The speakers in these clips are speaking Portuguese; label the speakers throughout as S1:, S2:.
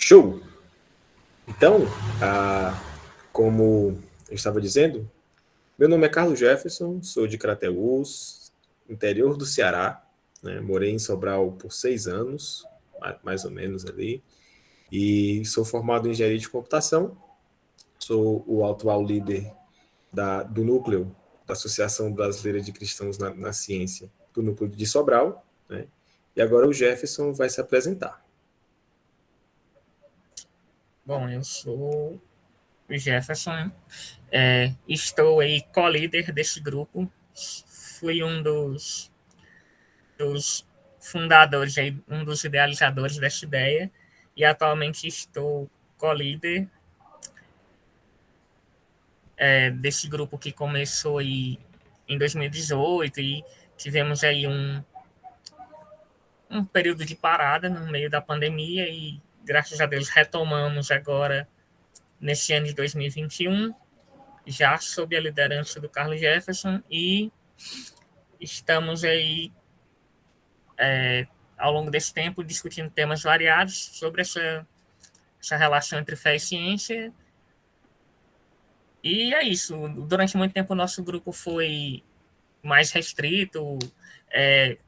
S1: Show! Então, como eu estava dizendo, meu nome é Carlos Jefferson, sou de Crateús, interior do Ceará, né? Morei em Sobral por 6 anos, mais ou menos ali, e sou formado em engenharia de computação, sou o atual líder do núcleo da Associação Brasileira de Cristãos na Ciência, do núcleo de Sobral, né? E agora o Jefferson vai se apresentar.
S2: Bom, eu sou o Jefferson, estou aí co-líder desse grupo, fui um dos fundadores, aí, um dos idealizadores dessa ideia, e atualmente estou co-líder desse grupo que começou aí em 2018 e tivemos aí um período de parada no meio da pandemia e graças a Deus retomamos agora nesse ano de 2021, já sob a liderança do Carlos Jefferson, e estamos aí ao longo desse tempo discutindo temas variados sobre essa relação entre fé e ciência. E é isso. Durante muito tempo o nosso grupo foi mais restrito, é,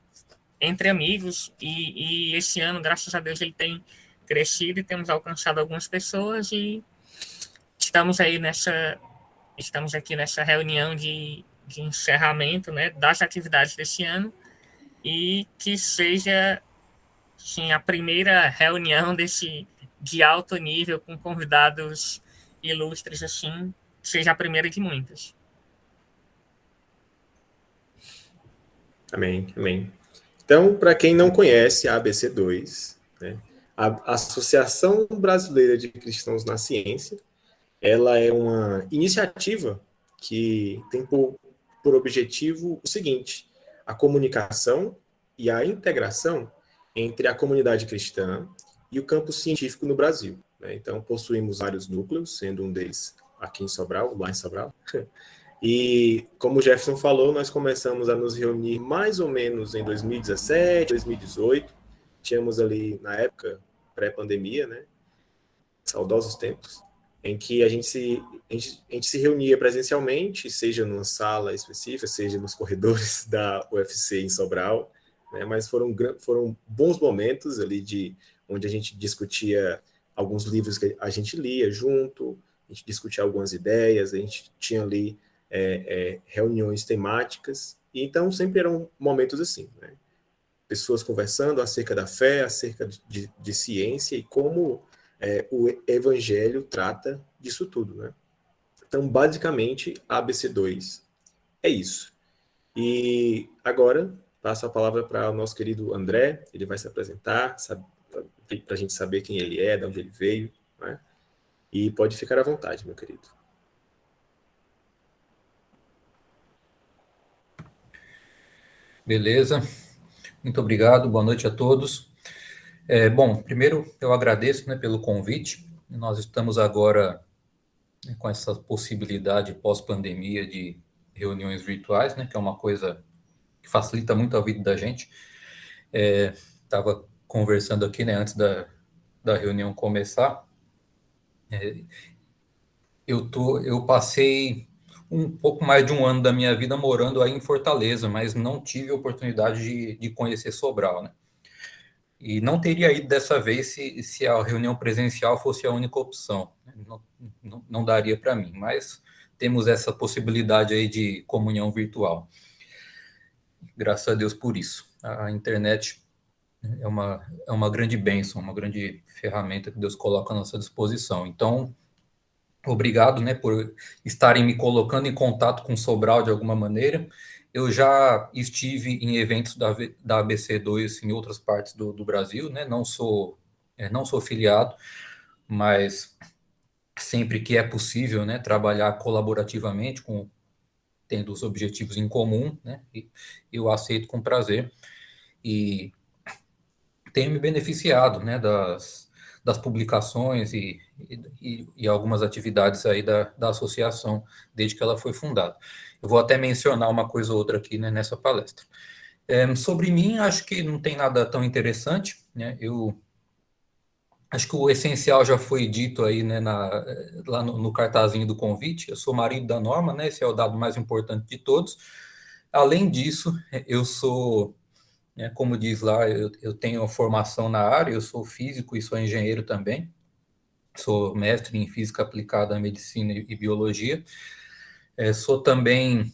S2: entre amigos, e esse ano, graças a Deus, ele tem crescido e temos alcançado algumas pessoas e estamos aí estamos aqui nessa reunião de encerramento, né, das atividades desse ano e que seja, sim, a primeira reunião de alto nível com convidados ilustres, assim, seja a primeira de muitas.
S1: Amém, amém. Então, para quem não conhece a ABC2, né, a Associação Brasileira de Cristãos na Ciência, ela é uma iniciativa que tem por objetivo o seguinte: a comunicação e a integração entre a comunidade cristã e o campo científico no Brasil, né? Então, possuímos vários núcleos, sendo um deles aqui em Sobral, lá em Sobral. E, como o Jefferson falou, nós começamos a nos reunir mais ou menos em 2017, 2018. Tínhamos ali, na época, pré-pandemia, né? Saudosos tempos, em que a gente se reunia presencialmente, seja numa sala específica, seja nos corredores da UFC em Sobral, né? Mas foram bons momentos ali onde a gente discutia alguns livros que a gente lia junto, a gente discutia algumas ideias, a gente tinha ali reuniões temáticas, e então sempre eram momentos assim, né? Pessoas conversando acerca da fé, acerca de ciência e como o evangelho trata disso tudo, né? Então, basicamente, a ABC2 é isso. E agora, passo a palavra para o nosso querido André, ele vai se apresentar, para a gente saber quem ele é, de onde ele veio, né? E pode ficar à vontade, meu querido.
S3: Beleza, muito obrigado, boa noite a todos. Bom, primeiro eu agradeço, né, pelo convite. Nós estamos agora, né, com essa possibilidade pós-pandemia de reuniões virtuais, né, que é uma coisa que facilita muito a vida da gente. Estava conversando aqui, né, antes da reunião começar. Eu passei um pouco mais de um ano da minha vida morando aí em Fortaleza, mas não tive a oportunidade de conhecer Sobral, né? E não teria ido dessa vez se a reunião presencial fosse a única opção. Não daria para mim, mas temos essa possibilidade aí de comunhão virtual. Graças a Deus por isso. A internet é uma grande bênção, uma grande ferramenta que Deus coloca à nossa disposição. Então, obrigado, né, por estarem me colocando em contato com Sobral de alguma maneira. Eu já estive em eventos da ABC2 em outras partes do Brasil, né? Não sou filiado, mas sempre que é possível, né, trabalhar colaborativamente, tendo os objetivos em comum, né, eu aceito com prazer. E tenho me beneficiado, né, das publicações e algumas atividades aí da associação desde que ela foi fundada. Eu vou até mencionar uma coisa ou outra aqui, né, nessa palestra. Sobre mim, acho que não tem nada tão interessante, né? Eu Acho que o essencial já foi dito aí, né, lá no cartazinho do convite. Eu sou marido da Norma, né? Esse é o dado mais importante de todos. Além disso, eu sou, né, como diz lá, eu tenho formação na área, eu sou físico e sou engenheiro também. Sou mestre em física aplicada à medicina e biologia. Sou também,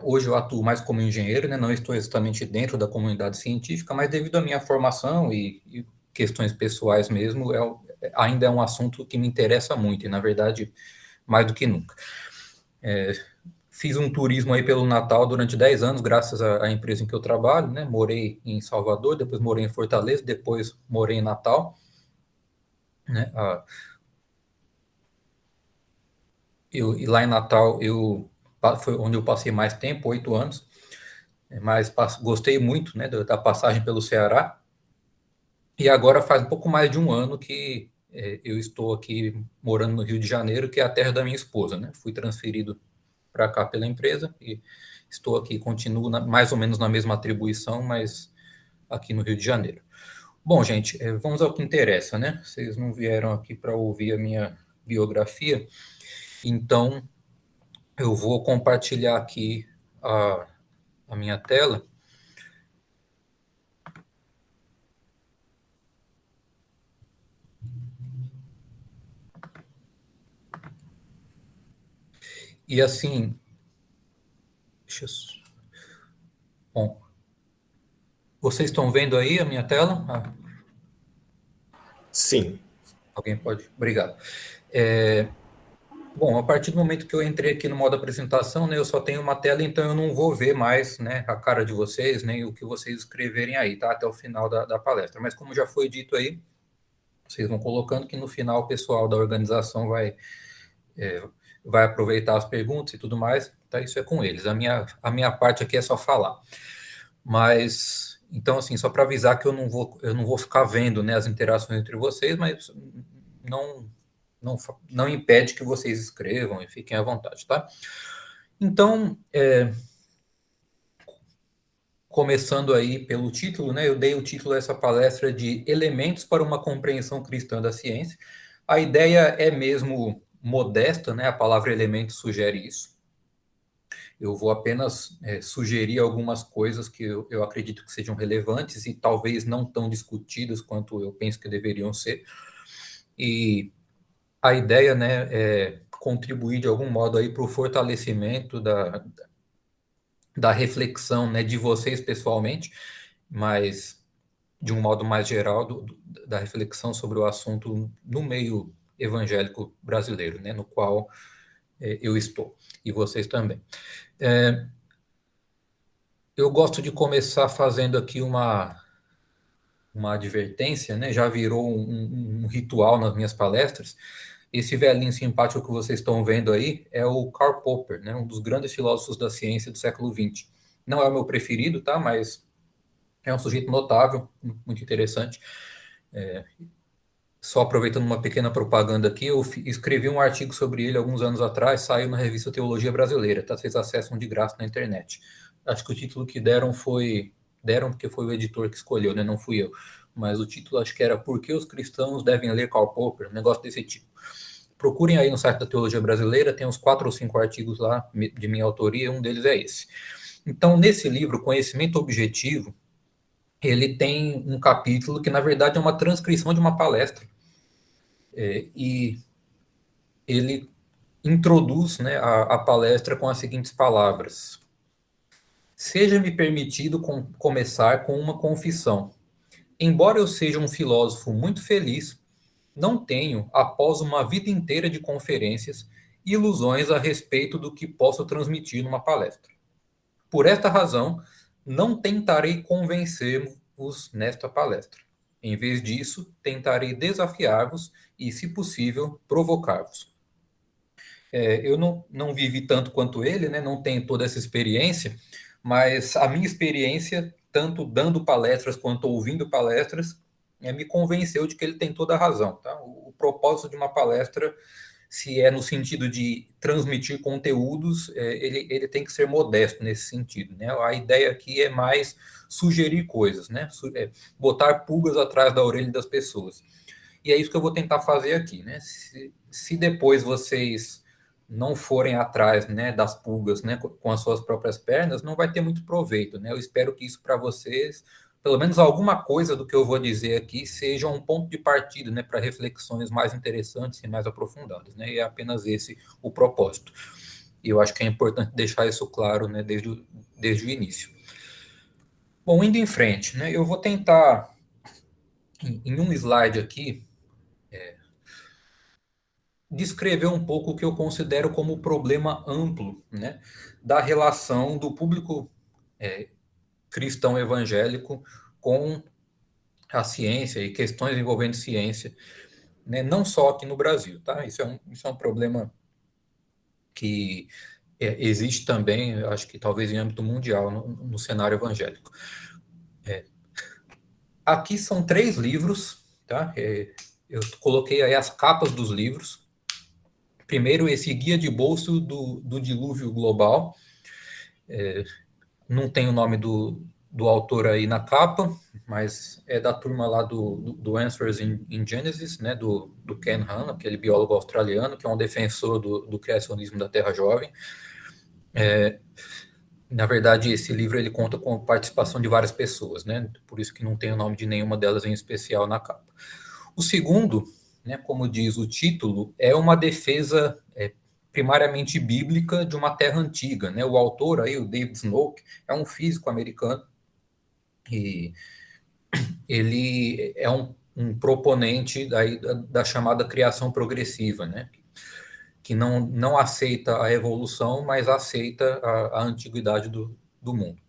S3: hoje eu atuo mais como engenheiro, né? Não estou exatamente dentro da comunidade científica, mas devido à minha formação e questões pessoais mesmo, ainda é um assunto que me interessa muito, e na verdade, mais do que nunca. Fiz um turismo aí pelo Natal durante 10 anos, graças à empresa em que eu trabalho, né? Morei em Salvador, depois morei em Fortaleza, depois morei em Natal, né? E lá em Natal, foi onde eu passei mais tempo, 8 anos, mas gostei muito, né, da passagem pelo Ceará. E agora faz um pouco mais de um ano que eu estou aqui morando no Rio de Janeiro, que é a terra da minha esposa, né? Fui transferido para cá pela empresa e estou aqui, continuo mais ou menos na mesma atribuição, mas aqui no Rio de Janeiro. Bom, gente, vamos ao que interessa, né? Vocês não vieram aqui para ouvir a minha biografia, então eu vou compartilhar aqui a minha tela. E assim, bom, vocês estão vendo aí a minha tela?
S1: Sim.
S3: Alguém pode? Obrigado. Bom, a partir do momento que eu entrei aqui no modo apresentação, né, eu só tenho uma tela, então eu não vou ver mais, né, a cara de vocês, nem o que vocês escreverem aí, tá? Até o final da palestra. Mas como já foi dito aí, vocês vão colocando que no final o pessoal da organização vai aproveitar as perguntas e tudo mais, tá? Isso é com eles. A minha parte aqui é só falar. Mas, então, assim, só para avisar que eu não vou ficar vendo, né, as interações entre vocês, mas não impede que vocês escrevam e fiquem à vontade, tá? Então, começando aí pelo título, né, eu dei o título dessa palestra de Elementos para uma Compreensão Cristã da Ciência. A ideia é mesmo modesta, né, a palavra elemento sugere isso. Eu vou apenas sugerir algumas coisas que eu acredito que sejam relevantes e talvez não tão discutidas quanto eu penso que deveriam ser. E a ideia, né, é contribuir de algum modo aí para o fortalecimento da reflexão, né, de vocês pessoalmente, mas de um modo mais geral da reflexão sobre o assunto no meio evangélico brasileiro, né, no qual eu estou, e vocês também. Eu gosto de começar fazendo aqui uma advertência, né, já virou um ritual nas minhas palestras. Esse velhinho simpático que vocês estão vendo aí é o Karl Popper, né, um dos grandes filósofos da ciência do século XX. Não é o meu preferido, tá? Mas é um sujeito notável, muito interessante. Só aproveitando uma pequena propaganda aqui, eu escrevi um artigo sobre ele alguns anos atrás, saiu na revista Teologia Brasileira, tá? Vocês acessam de graça na internet. Acho que o título que deram porque foi o editor que escolheu, né? Não fui eu. Mas o título acho que era Por que os cristãos devem ler Karl Popper? Um negócio desse tipo. Procurem aí no site da Teologia Brasileira, tem uns 4 ou 5 artigos lá de minha autoria, um deles é esse. Então, nesse livro, Conhecimento Objetivo, ele tem um capítulo que, na verdade, é uma transcrição de uma palestra. E ele introduz, né, a palestra com as seguintes palavras. Seja-me permitido começar com uma confissão. Embora eu seja um filósofo muito feliz, não tenho, após uma vida inteira de conferências, ilusões a respeito do que posso transmitir numa palestra. Por esta razão, não tentarei convencer-vos nesta palestra. Em vez disso, tentarei desafiar-vos e, se possível, provocar-vos. Eu não vivi tanto quanto ele, né? Não tenho toda essa experiência, mas a minha experiência, tanto dando palestras quanto ouvindo palestras, me convenceu de que ele tem toda a razão. Tá? O propósito de uma palestra se é no sentido de transmitir conteúdos, ele tem que ser modesto nesse sentido, né? A ideia aqui é mais sugerir coisas, né? Botar pulgas atrás da orelha das pessoas. E é isso que eu vou tentar fazer aqui, né? Se depois vocês não forem atrás, né, das pulgas, né, com as suas próprias pernas, não vai ter muito proveito, né? Eu espero que isso para vocês, pelo menos alguma coisa do que eu vou dizer aqui, seja um ponto de partida, né, para reflexões mais interessantes e mais aprofundadas, né? E é apenas esse o propósito. E eu acho que é importante deixar isso claro, né, desde o início. Bom, indo em frente, né, eu vou tentar, em um slide aqui, descrever um pouco o que eu considero como o problema amplo, né, da relação do público cristão evangélico com a ciência e questões envolvendo ciência, né, não só aqui no Brasil, tá? Isso é um problema que existe também, acho que talvez em âmbito mundial, no cenário evangélico. Aqui são 3 livros, tá? Eu coloquei aí as capas dos livros. Primeiro, esse guia de bolso do dilúvio global. Não tem o nome do autor aí na capa, mas é da turma lá do Answers in Genesis, né, do Ken Ham, aquele biólogo australiano, que é um defensor do criacionismo da Terra Jovem. Na verdade, esse livro ele conta com a participação de várias pessoas, né, por isso que não tem o nome de nenhuma delas em especial na capa. O segundo, né, como diz o título, é uma defesa primariamente bíblica de uma terra antiga, né? O autor aí, o David Snoke, é um físico americano e ele é um proponente da chamada criação progressiva, né? Que não aceita a evolução, mas aceita a antiguidade do mundo.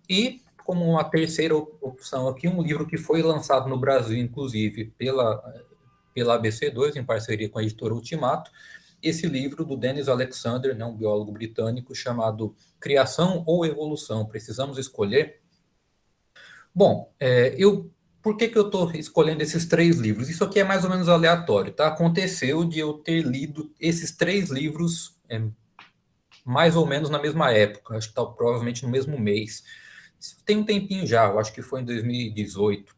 S3: E, como uma terceira opção aqui, um livro que foi lançado no Brasil, inclusive, pela ABC2, em parceria com a editora Ultimato, esse livro do Dennis Alexander, né, um biólogo britânico, chamado Criação ou Evolução? Precisamos escolher? Bom, por que eu estou escolhendo esses 3 livros? Isso aqui é mais ou menos aleatório, tá? Aconteceu de eu ter lido esses 3 livros mais ou menos na mesma época, acho que tá, provavelmente no mesmo mês. Tem um tempinho já, eu acho que foi em 2018,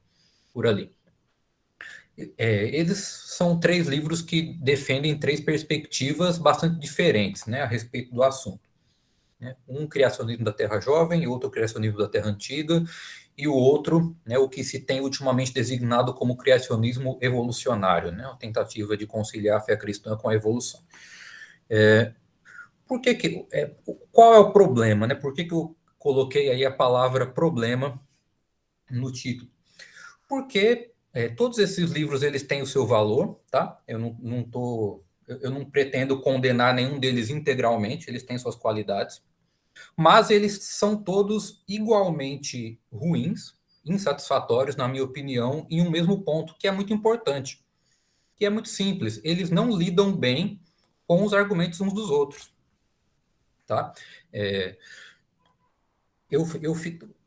S3: por ali. Eles são 3 livros que defendem 3 perspectivas bastante diferentes, né, a respeito do assunto. Né? Um criacionismo da Terra Jovem, e outro criacionismo da Terra Antiga, e o outro, né, o que se tem ultimamente designado como criacionismo evolucionário, né, a tentativa de conciliar a fé cristã com a evolução. Qual é o problema? Né? Por que eu coloquei aí a palavra problema no título? Porque todos esses livros eles têm o seu valor, tá? Eu não pretendo condenar nenhum deles integralmente, eles têm suas qualidades, mas eles são todos igualmente ruins, insatisfatórios, na minha opinião, em um mesmo ponto, que é muito importante, que é muito simples. Eles não lidam bem com os argumentos uns dos outros, tá?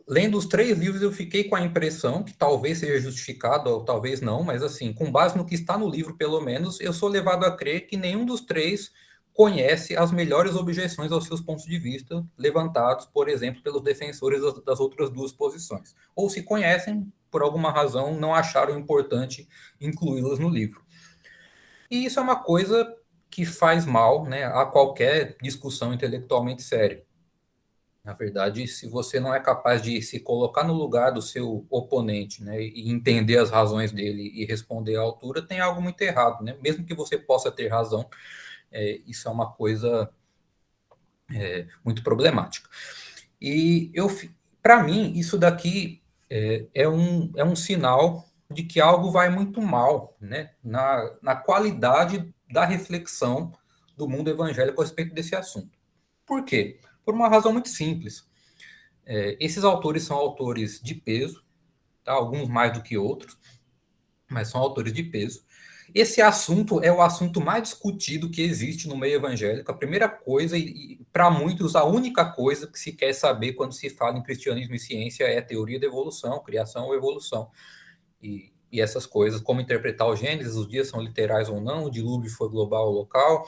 S3: Lendo os 3 livros, eu fiquei com a impressão que talvez seja justificado, ou talvez não, mas assim, com base no que está no livro, pelo menos, eu sou levado a crer que nenhum dos 3 conhece as melhores objeções aos seus pontos de vista levantados, por exemplo, pelos defensores das outras 2 posições. Ou se conhecem, por alguma razão, não acharam importante incluí-las no livro. E isso é uma coisa que faz mal, né, a qualquer discussão intelectualmente séria. Na verdade, se você não é capaz de se colocar no lugar do seu oponente, né, e entender as razões dele e responder à altura, tem algo muito errado, né? Mesmo que você possa ter razão, isso é uma coisa muito problemática. E para mim, isso daqui é um sinal de que algo vai muito mal, né, na qualidade da reflexão do mundo evangélico a respeito desse assunto. Por quê? Por uma razão muito simples. Esses autores são autores de peso, tá? Alguns mais do que outros, mas são autores de peso. Esse assunto é o assunto mais discutido que existe no meio evangélico. A primeira coisa, e para muitos, a única coisa que se quer saber quando se fala em cristianismo e ciência é a teoria da evolução, criação ou evolução. E e essas coisas, como interpretar o Gênesis, os dias são literais ou não, o dilúvio foi global ou local,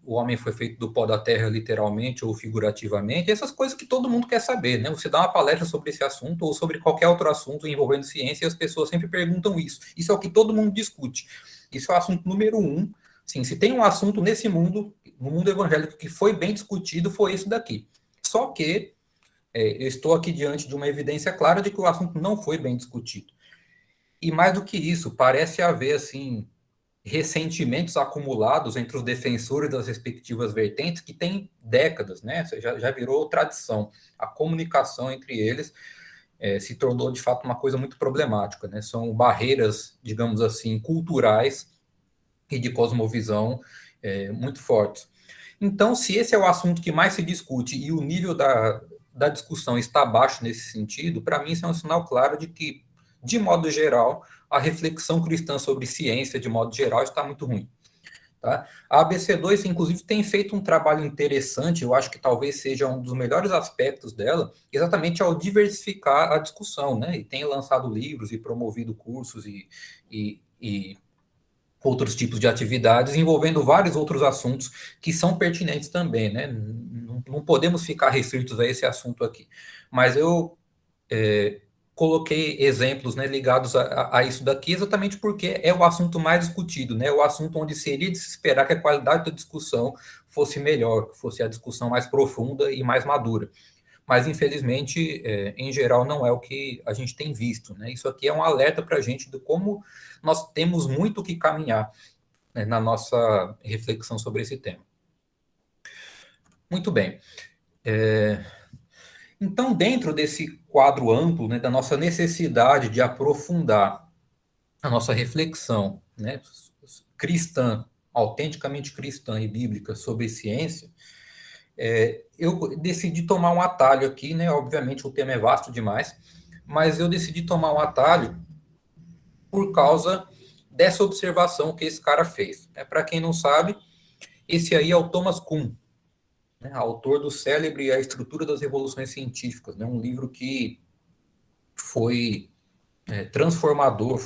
S3: o homem foi feito do pó da terra literalmente ou figurativamente, essas coisas que todo mundo quer saber, né? Você dá uma palestra sobre esse assunto ou sobre qualquer outro assunto envolvendo ciência e as pessoas sempre perguntam isso. Isso é o que todo mundo discute. Isso é o assunto número 1. Sim, se tem um assunto nesse mundo, no mundo evangélico, que foi bem discutido, foi esse daqui. Só que eu estou aqui diante de uma evidência clara de que o assunto não foi bem discutido. E mais do que isso, parece haver, assim, ressentimentos acumulados entre os defensores das respectivas vertentes que tem décadas, né? Já virou tradição. A comunicação entre eles se tornou, de fato, uma coisa muito problemática, né? São barreiras, digamos assim, culturais e de cosmovisão muito fortes. Então, se esse é o assunto que mais se discute e o nível da discussão está baixo nesse sentido, para mim isso é um sinal claro de que, de modo geral, a reflexão cristã sobre ciência, de modo geral, está muito ruim. Tá? A ABC2, inclusive, tem feito um trabalho interessante, eu acho que talvez seja um dos melhores aspectos dela, exatamente ao diversificar a discussão, né? E tem lançado livros e promovido cursos e outros tipos de atividades envolvendo vários outros assuntos que são pertinentes também, né? Não podemos ficar restritos a esse assunto aqui. Mas eu coloquei exemplos, né, ligados a isso daqui, exatamente porque é o assunto mais discutido, né? O assunto onde seria de se esperar que a qualidade da discussão fosse melhor, que fosse a discussão mais profunda e mais madura. Mas, infelizmente, em geral, não é o que a gente tem visto, né? Isso aqui é um alerta para a gente de como nós temos muito o que caminhar, né, na nossa reflexão sobre esse tema. Muito bem. Então, dentro desse quadro amplo, né, da nossa necessidade de aprofundar a nossa reflexão, né, cristã, autenticamente cristã e bíblica sobre ciência, eu decidi tomar um atalho aqui, né? Obviamente o tema é vasto demais, mas eu decidi tomar um atalho por causa dessa observação que esse cara fez. Para quem não sabe, esse aí é o Thomas Kuhn, né, autor do célebre A Estrutura das Revoluções Científicas, né, um livro que foi transformador,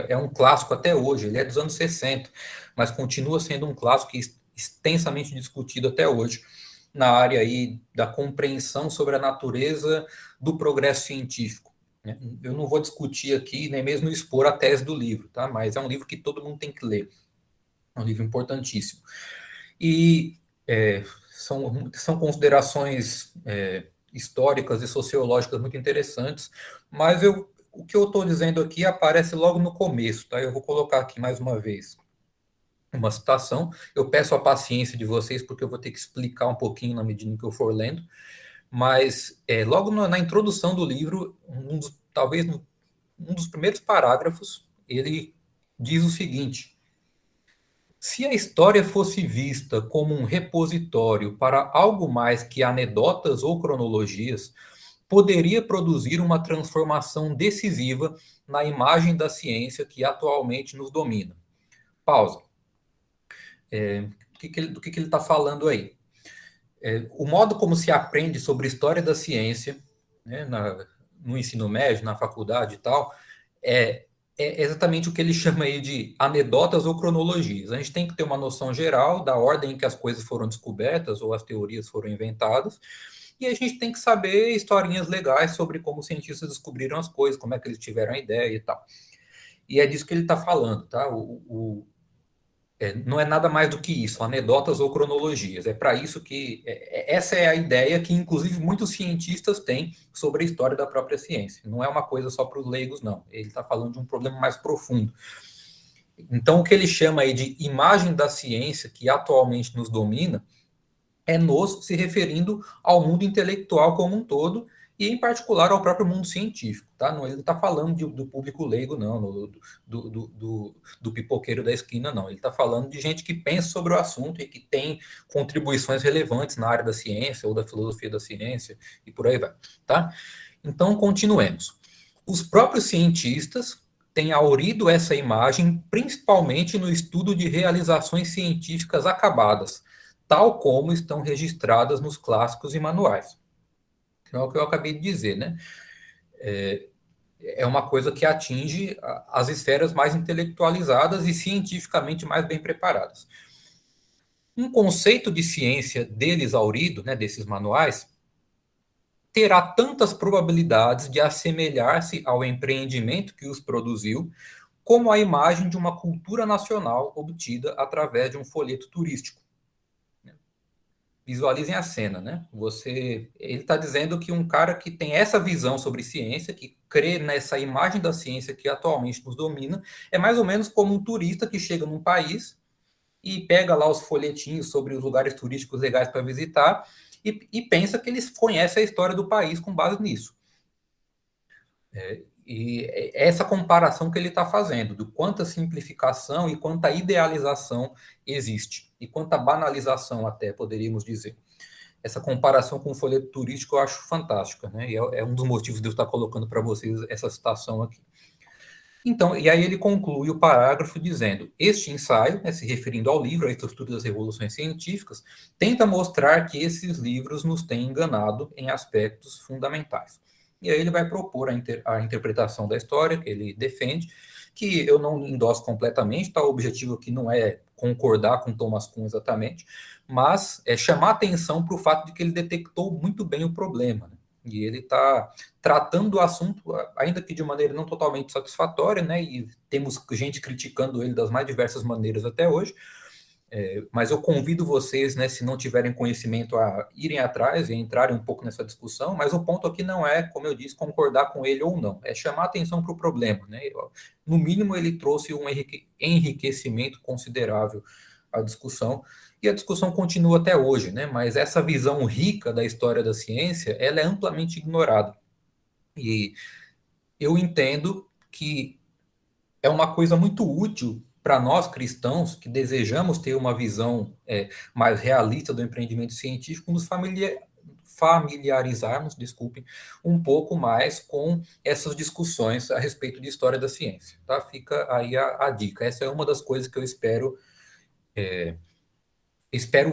S3: é um clássico até hoje, ele é dos anos 60, mas continua sendo um clássico extensamente discutido até hoje, na área aí da compreensão sobre a natureza do progresso científico. Né? Eu não vou discutir aqui, nem mesmo expor a tese do livro, tá? Mas é um livro que todo mundo tem que ler. É um livro importantíssimo. E são considerações históricas e sociológicas muito interessantes, mas o que eu estou dizendo aqui aparece logo no começo, tá? Eu vou colocar aqui mais uma vez uma citação. Eu peço a paciência de vocês, porque eu vou ter que explicar um pouquinho na medida que eu for lendo, mas logo na introdução do livro, talvez um dos primeiros parágrafos, ele diz o seguinte: se a história fosse vista como um repositório para algo mais que anedotas ou cronologias, poderia produzir uma transformação decisiva na imagem da ciência que atualmente nos domina. Pausa. Do que ele está falando aí? O modo como se aprende sobre a história da ciência, né, no ensino médio, na faculdade e tal, é exatamente o que ele chama aí de anedotas ou cronologias. A gente tem que ter uma noção geral da ordem em que as coisas foram descobertas ou as teorias foram inventadas, e a gente tem que saber historinhas legais sobre como os cientistas descobriram as coisas, como é que eles tiveram a ideia e tal. E é disso que ele está falando, tá? Não é nada mais do que isso, anedotas ou cronologias. É para isso que... essa é a ideia que, inclusive, muitos cientistas têm sobre a história da própria ciência. Não é uma coisa só para os leigos, não. Ele está falando de um problema mais profundo. Então, o que ele chama aí de imagem da ciência, que atualmente nos domina, é nos se referindo ao mundo intelectual como um todo, e em particular ao próprio mundo científico, tá? Não, ele não está falando do público leigo, não, do pipoqueiro da esquina, não. Ele está falando de gente que pensa sobre o assunto e que tem contribuições relevantes na área da ciência ou da filosofia da ciência e por aí vai, tá? Então, continuemos. Os próprios cientistas têm aurido essa imagem principalmente no estudo de realizações científicas acabadas, tal como estão registradas nos clássicos e manuais. É o que eu acabei de dizer, né? é uma coisa que atinge as esferas mais intelectualizadas e cientificamente mais bem preparadas. Um conceito de ciência exaurido, né, desses manuais, terá tantas probabilidades de assemelhar-se ao empreendimento que os produziu, como a imagem de uma cultura nacional obtida através de um folheto turístico. Visualizem a cena, né? Ele está dizendo que um cara que tem essa visão sobre ciência, que crê nessa imagem da ciência que atualmente nos domina, é mais ou menos como um turista que chega num país e pega lá os folhetinhos sobre os lugares turísticos legais para visitar e pensa que eles conhecem a história do país com base nisso. E essa comparação que ele está fazendo, do quanta simplificação e quanta idealização existe, e quanta banalização até, poderíamos dizer. Essa comparação com o folheto turístico eu acho fantástica, né? E é um dos motivos de eu estar colocando para vocês essa citação aqui. Então, e aí ele conclui o parágrafo dizendo: este ensaio, né, se referindo ao livro, A Estrutura das Revoluções Científicas, tenta mostrar que esses livros nos têm enganado em aspectos fundamentais. E aí ele vai propor a interpretação da história que ele defende, que eu não endosso completamente, tá? O objetivo aqui não é concordar com Thomas Kuhn exatamente, mas é chamar atenção para o fato de que ele detectou muito bem o problema, né? E ele está tratando o assunto, ainda que de maneira não totalmente satisfatória, né? E temos gente criticando ele das mais diversas maneiras até hoje. Mas eu convido vocês, né, se não tiverem conhecimento, a irem atrás e entrarem um pouco nessa discussão, mas o ponto aqui não é, como eu disse, concordar com ele ou não, é chamar atenção para o problema, né? No mínimo, ele trouxe um enriquecimento considerável à discussão, e a discussão continua até hoje, né? Mas essa visão rica da história da ciência, ela é amplamente ignorada. E eu entendo que é uma coisa muito útil para nós cristãos que desejamos ter uma visão mais realista do empreendimento científico, nos familiarizarmos, desculpem, um pouco mais com essas discussões a respeito de história da ciência. Tá? Fica aí a dica. Essa é uma das coisas que eu espero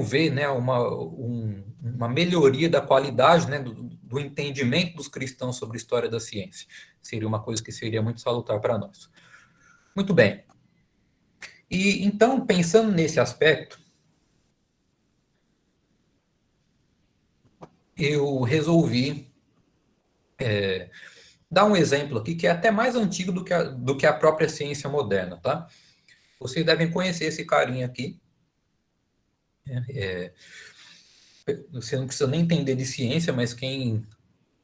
S3: ver, né, uma melhoria da qualidade, né, do entendimento dos cristãos sobre a história da ciência. Seria uma coisa que seria muito salutar para nós. Muito bem. E então, pensando nesse aspecto, eu resolvi dar um exemplo aqui que é até mais antigo do que a própria ciência moderna, tá? Vocês devem conhecer esse carinha aqui. Você não precisa nem entender de ciência, mas quem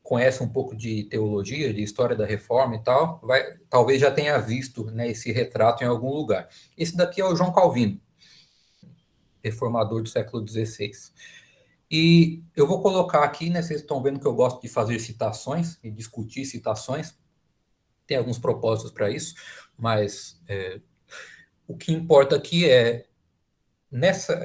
S3: conhece um pouco de teologia, de história da reforma e tal, talvez já tenha visto, né, esse retrato em algum lugar. Esse daqui é o João Calvino, reformador do século XVI. E eu vou colocar aqui, né, vocês estão vendo que eu gosto de fazer citações e discutir citações, tem alguns propósitos para isso, mas o que importa aqui é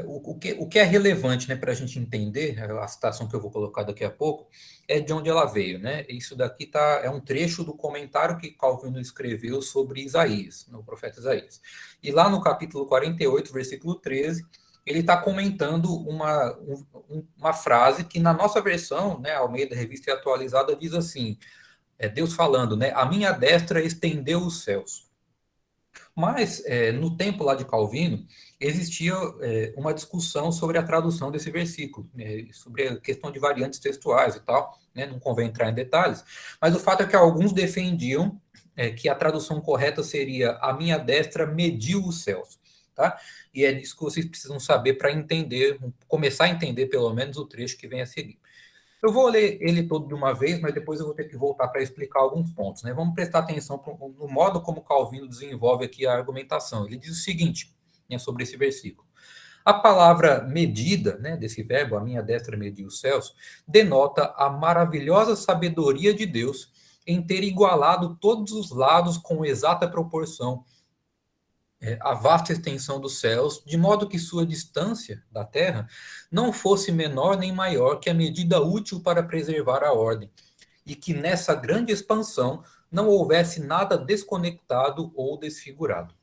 S3: o que é relevante, né, para a gente entender a citação que eu vou colocar daqui a pouco, é de onde ela veio, né? Isso daqui é um trecho do comentário que Calvino escreveu sobre Isaías, no profeta Isaías. E lá no capítulo 48, versículo 13, ele está comentando uma frase que na nossa versão, né, Almeida Revista e Atualizada, diz assim, Deus falando, né, a minha destra estendeu os céus. Mas, no tempo lá de Calvino, existia uma discussão sobre a tradução desse versículo, sobre a questão de variantes textuais e tal, né? Não convém entrar em detalhes, mas o fato é que alguns defendiam que a tradução correta seria a minha destra mediu os céus, tá? E é disso que vocês precisam saber para entender, começar a entender pelo menos o trecho que vem a seguir. Eu vou ler ele todo de uma vez, mas depois eu vou ter que voltar para explicar alguns pontos, né? Vamos prestar atenção no modo como Calvino desenvolve aqui a argumentação. Ele diz o seguinte, né, sobre esse versículo. A palavra medida, né, desse verbo, a minha destra mediu os céus, denota a maravilhosa sabedoria de Deus em ter igualado todos os lados com exata proporção a vasta extensão dos céus, de modo que sua distância da Terra não fosse menor nem maior que a medida útil para preservar a ordem, e que nessa grande expansão não houvesse nada desconectado ou desfigurado.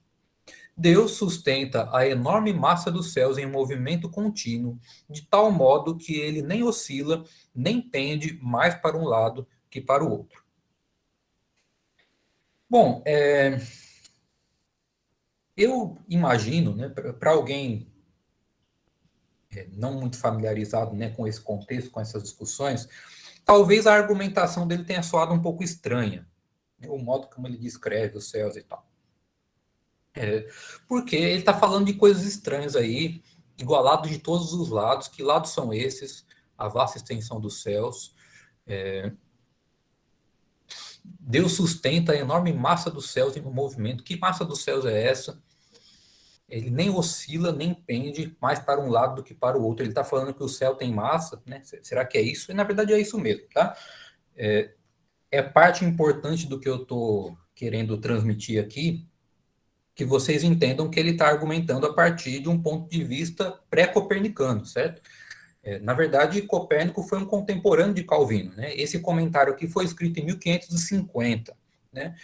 S3: Deus sustenta a enorme massa dos céus em movimento contínuo, de tal modo que ele nem oscila, nem pende mais para um lado que para o outro. Bom, eu imagino, né, para alguém não muito familiarizado, né, com esse contexto, com essas discussões, talvez a argumentação dele tenha soado um pouco estranha, né, o modo como ele descreve os céus e tal. Porque ele está falando de coisas estranhas aí, igualado de todos os lados. Que lados são esses? A vasta extensão dos céus. Deus sustenta a enorme massa dos céus em movimento. Que massa dos céus é essa? Ele nem oscila, nem pende mais para um lado do que para o outro. Ele está falando que o céu tem massa, né? Será que é isso? E na verdade é isso mesmo, tá? É parte importante do que eu estou querendo transmitir aqui, que vocês entendam que ele está argumentando a partir de um ponto de vista pré-copernicano, certo? Na verdade, Copérnico foi um contemporâneo de Calvino, né? Esse comentário aqui foi escrito em 1550, né?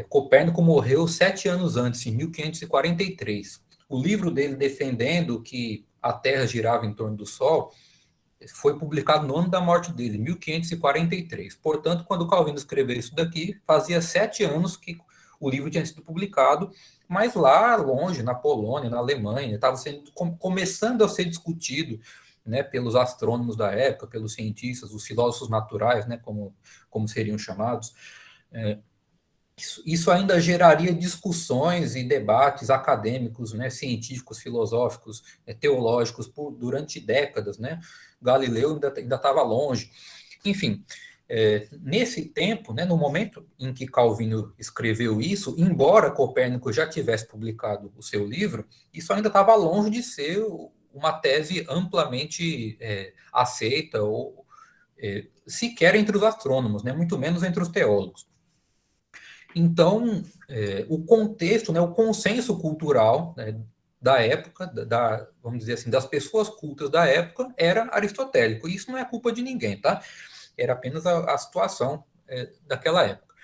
S3: Copérnico morreu 7 anos antes, em 1543. O livro dele defendendo que a Terra girava em torno do Sol foi publicado no ano da morte dele, 1543. Portanto, quando Calvino escreveu isso daqui, fazia 7 anos que o livro tinha sido publicado, mas lá longe, na Polônia, na Alemanha, estava começando a ser discutido, né, pelos astrônomos da época, pelos cientistas, os filósofos naturais, né, como seriam chamados. Isso ainda geraria discussões e debates acadêmicos, né, científicos, filosóficos, teológicos durante décadas, né? Galileu ainda estava longe. Enfim, nesse tempo, né, no momento em que Calvino escreveu isso, embora Copérnico já tivesse publicado o seu livro, isso ainda estava longe de ser uma tese amplamente aceita ou sequer entre os astrônomos, né, muito menos entre os teólogos. Então, o contexto, né, o consenso cultural, né, da época, vamos dizer assim, das pessoas cultas da época, era aristotélico. E isso não é culpa de ninguém, tá? Era apenas a situação daquela época.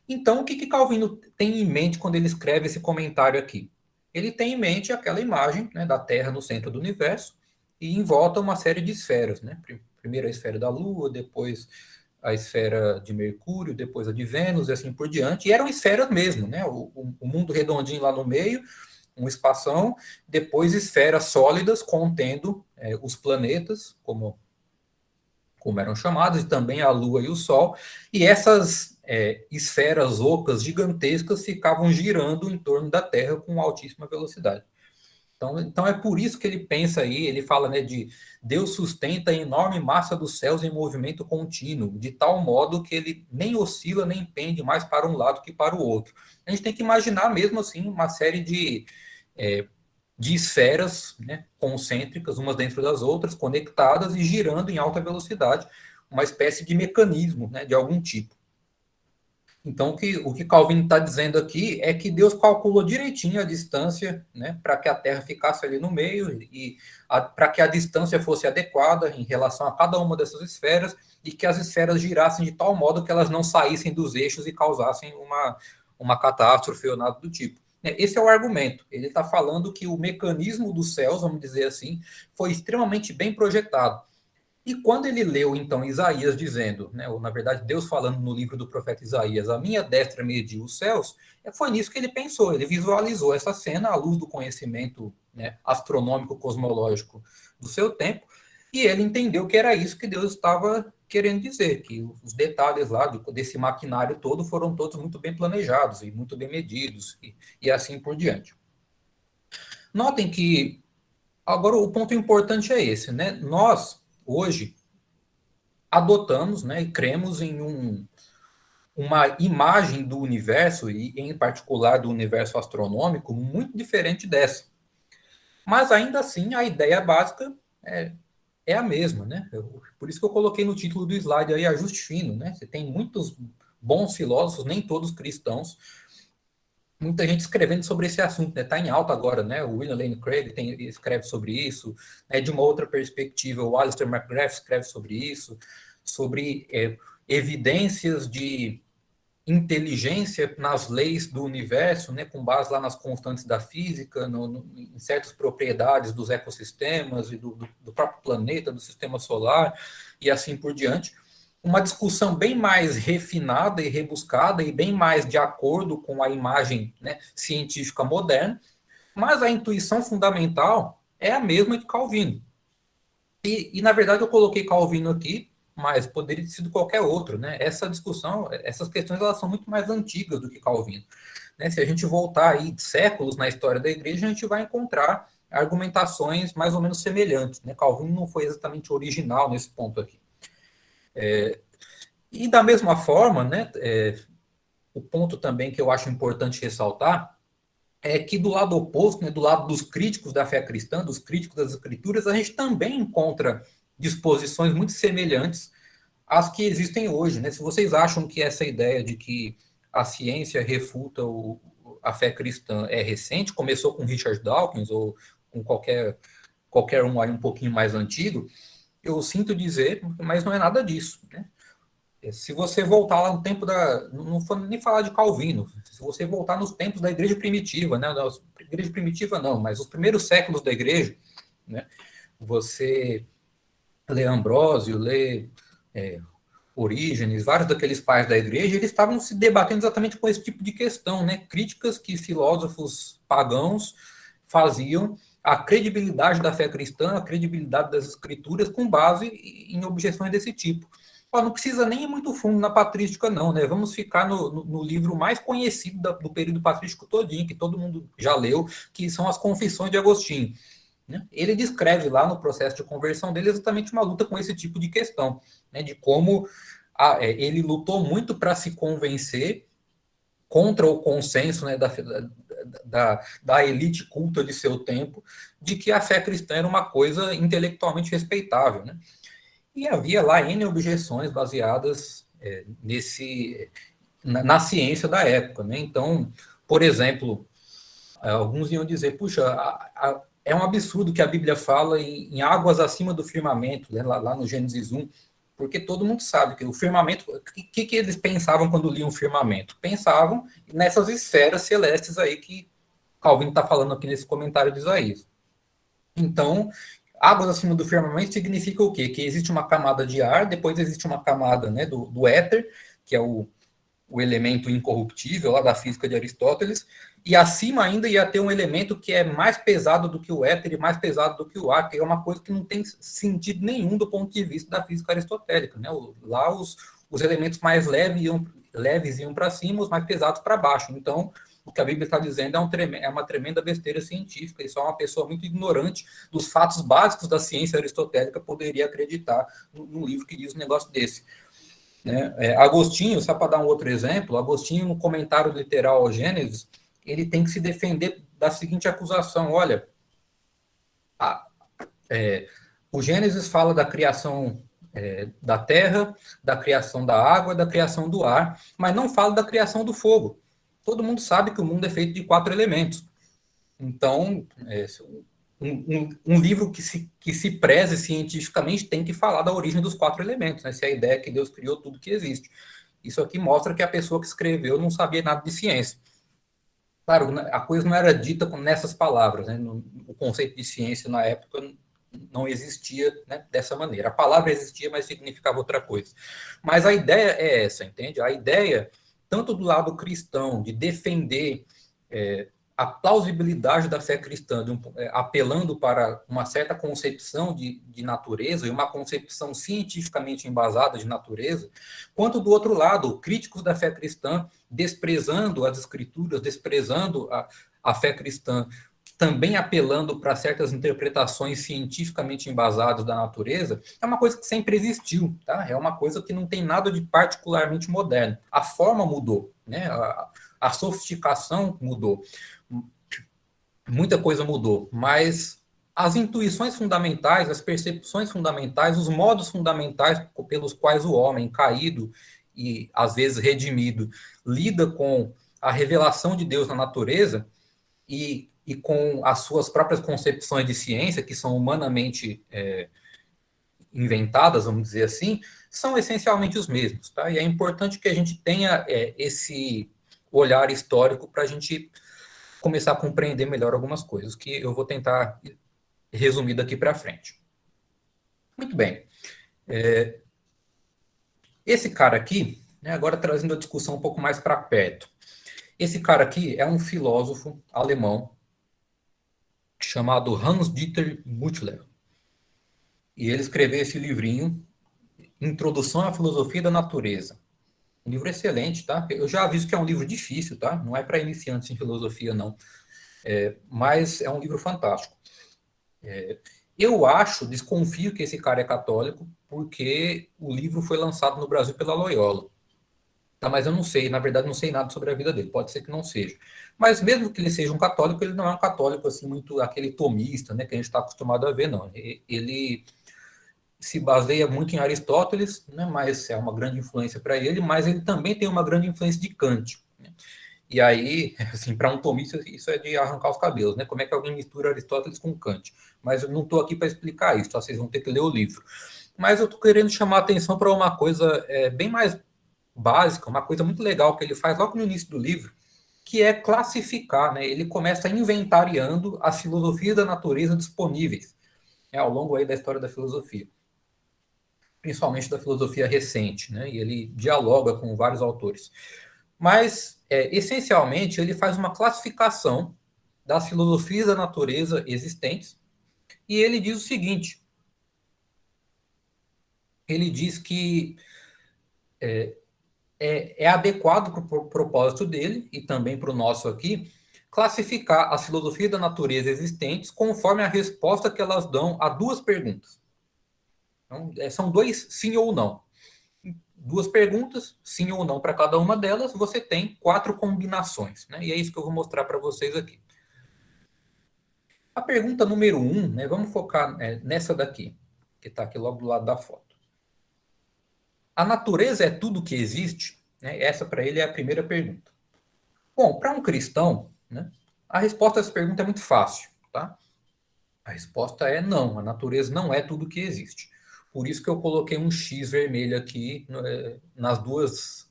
S3: Então, o que Calvino tem em mente quando ele escreve esse comentário aqui? Ele tem em mente aquela imagem, né, da Terra no centro do universo e em volta uma série de esferas, né? Primeiro a esfera da Lua, depois a esfera de Mercúrio, depois a de Vênus e assim por diante. E eram esferas mesmo, né? O mundo redondinho lá no meio, um espação, depois esferas sólidas contendo os planetas, como eram chamados, e também a Lua e o Sol, e essas esferas ocas gigantescas ficavam girando em torno da Terra com altíssima velocidade. Então é por isso que ele pensa aí, ele fala, né, de Deus sustenta a enorme massa dos céus em movimento contínuo, de tal modo que ele nem oscila nem pende mais para um lado que para o outro. A gente tem que imaginar mesmo assim uma série de esferas, né, concêntricas, umas dentro das outras, conectadas e girando em alta velocidade, uma espécie de mecanismo, né, de algum tipo. Então, o que Calvino está dizendo aqui é que Deus calculou direitinho a distância, né, para que a Terra ficasse ali no meio e para que a distância fosse adequada em relação a cada uma dessas esferas e que as esferas girassem de tal modo que elas não saíssem dos eixos e causassem uma catástrofe ou nada do tipo. Esse é o argumento. Ele está falando que o mecanismo dos céus, vamos dizer assim, foi extremamente bem projetado. E quando ele leu, então, Isaías dizendo, né, ou na verdade Deus falando no livro do profeta Isaías, a minha destra mediu os céus, foi nisso que ele pensou, ele visualizou essa cena à luz do conhecimento, né, astronômico, cosmológico do seu tempo, e ele entendeu que era isso que Deus estava querendo dizer, que os detalhes lá desse maquinário todo foram todos muito bem planejados e muito bem medidos, e assim por diante. Notem que, agora o ponto importante é esse, né, nós, hoje, adotamos, né, e cremos em uma imagem do universo, e em particular do universo astronômico, muito diferente dessa. Mas ainda assim, a ideia básica é a mesma, né? Por isso que eu coloquei no título do slide aí ajuste fino, né? Você tem muitos bons filósofos, nem todos cristãos, muita gente escrevendo sobre esse assunto, né? Está em alta agora, né? O William Lane Craig escreve sobre isso, né? De uma outra perspectiva, o Alistair McGrath escreve sobre isso, sobre evidências de inteligência nas leis do universo, né? Com base lá nas constantes da física, em certas propriedades dos ecossistemas e do próprio planeta, do sistema solar, e assim por diante. uma discussão bem mais refinada e rebuscada e bem mais de acordo com a imagem, né, científica moderna, mas a intuição fundamental é a mesma de Calvino. E, na verdade, eu coloquei Calvino aqui, mas poderia ter sido qualquer outro, né? Essa discussão, essas questões, elas são muito mais antigas do que Calvino. Né? Se a gente voltar aí séculos na história da igreja, a gente vai encontrar argumentações mais ou menos semelhantes. Né? Calvino não foi exatamente original nesse ponto aqui. E da mesma forma, né, o ponto também que eu acho importante ressaltar é que do lado oposto, né, do lado dos críticos da fé cristã, dos críticos das escrituras, a gente também encontra disposições muito semelhantes às que existem hoje. Né? Se vocês acham que essa ideia de que a ciência refuta a fé cristã é recente, começou com Richard Dawkins ou com qualquer um aí um pouquinho mais antigo, eu sinto dizer, mas não é nada disso. Né? Se você voltar lá no tempo não vou nem falar de Calvino, se você voltar nos tempos da igreja primitiva, né? Igreja primitiva não, mas os primeiros séculos da igreja, né? Você lê Ambrósio, lê Orígenes, vários daqueles pais da igreja, eles estavam se debatendo exatamente com esse tipo de questão, né? Críticas que filósofos pagãos faziam à credibilidade da fé cristã, à credibilidade das escrituras, com base em objeções desse tipo. Não precisa nem ir muito fundo na patrística, não, né? Vamos ficar no livro mais conhecido do período patrístico todinho, que todo mundo já leu, que são as Confissões de Agostinho. Né? Ele descreve lá no processo de conversão dele exatamente uma luta com esse tipo de questão, né? De como ele lutou muito para se convencer contra o consenso, né, da elite culta de seu tempo, de que a fé cristã era uma coisa intelectualmente respeitável, né? E havia lá N objeções baseadas na ciência da época. Né? Então, por exemplo, alguns iam dizer, puxa, é um absurdo que a Bíblia fala em águas acima do firmamento, né? lá no Gênesis 1, porque todo mundo sabe que o firmamento... O que eles pensavam quando liam o firmamento? Pensavam nessas esferas celestes aí que Calvino está falando aqui nesse comentário de Isaías. Então... águas acima do firmamento significa o quê? Que existe uma camada de ar, depois existe uma camada, né, do éter, que é o elemento incorruptível lá da física de Aristóteles, e acima ainda ia ter um elemento que é mais pesado do que o éter e mais pesado do que o ar, que é uma coisa que não tem sentido nenhum do ponto de vista da física aristotélica. Né? Lá os elementos mais leves iam para cima, os mais pesados para baixo. Então, o que a Bíblia está dizendo é uma tremenda besteira científica, e só uma pessoa muito ignorante dos fatos básicos da ciência aristotélica poderia acreditar num livro que diz um negócio desse. Né? Agostinho, só para dar um outro exemplo, Agostinho, no comentário literal ao Gênesis, ele tem que se defender da seguinte acusação: olha, o Gênesis fala da criação da terra, da criação da água, da criação do ar, mas não fala da criação do fogo. Todo mundo sabe que o mundo é feito de 4 elementos. Então, um livro que se preze cientificamente tem que falar da origem dos 4 elementos, né? Se a ideia é que Deus criou tudo que existe. Isso aqui mostra que a pessoa que escreveu não sabia nada de ciência. Claro, a coisa não era dita nessas palavras, né? O conceito de ciência na época não existia, né, dessa maneira. A palavra existia, mas significava outra coisa. Mas a ideia é essa, entende? A ideia, tanto do lado cristão, de defender a plausibilidade da fé cristã, apelando para uma certa concepção de natureza e uma concepção cientificamente embasada de natureza, quanto do outro lado, críticos da fé cristã, desprezando as escrituras, desprezando a fé cristã, também apelando para certas interpretações cientificamente embasadas da natureza, é uma coisa que sempre existiu, tá? É uma coisa que não tem nada de particularmente moderno. A forma mudou, né? A sofisticação mudou. Muita coisa mudou, mas as intuições fundamentais, as percepções fundamentais, os modos fundamentais pelos quais o homem caído e, às vezes, redimido, lida com a revelação de Deus na natureza e com as suas próprias concepções de ciência, que são humanamente inventadas, vamos dizer assim, são essencialmente os mesmos. Tá? E é importante que a gente tenha esse olhar histórico para a gente começar a compreender melhor algumas coisas, que eu vou tentar resumir daqui para frente. Muito bem. Esse cara aqui, né, agora trazendo a discussão um pouco mais para perto, esse cara aqui é um filósofo alemão chamado Hans-Dieter Butler. E ele escreveu esse livrinho, Introdução à Filosofia da Natureza. Um livro excelente, tá? Eu já aviso que é um livro difícil, tá? Não é para iniciantes em filosofia, não. Mas é um livro fantástico. Eu desconfio que esse cara é católico, porque o livro foi lançado no Brasil pela Loyola. Tá, mas eu não sei, na verdade não sei nada sobre a vida dele, pode ser que não seja. Mas mesmo que ele seja um católico, ele não é um católico assim muito aquele tomista, né, que a gente está acostumado a ver, não. Ele se baseia muito em Aristóteles, né, mas é uma grande influência para ele, mas ele também tem uma grande influência de Kant, né? E aí, assim, para um tomista, isso é de arrancar os cabelos, né? Como é que alguém mistura Aristóteles com Kant? Mas eu não estou aqui para explicar isso, tá? Vocês vão ter que ler o livro. Mas eu estou querendo chamar a atenção para uma coisa bem mais básica, uma coisa muito legal que ele faz logo no início do livro, que é classificar, né? Ele começa inventariando as filosofias da natureza disponíveis, né, ao longo aí da história da filosofia, principalmente da filosofia recente, né? E ele dialoga com vários autores. Mas, essencialmente, ele faz uma classificação das filosofias da natureza existentes, e ele diz o seguinte, ele diz que é adequado para o propósito dele, e também para o nosso aqui, classificar as filosofias da natureza existentes conforme a resposta que elas dão a duas perguntas. Então, são dois sim ou não. Duas perguntas, sim ou não para cada uma delas, você tem 4 combinações, né? E é isso que eu vou mostrar para vocês aqui. A pergunta número 1, né, vamos focar nessa daqui, que está aqui logo do lado da foto. A natureza é tudo que existe? Né? Essa para ele é a primeira pergunta. Bom, para um cristão, né, a resposta a essa pergunta é muito fácil, tá? A resposta é não, a natureza não é tudo que existe. Por isso que eu coloquei um X vermelho aqui nas duas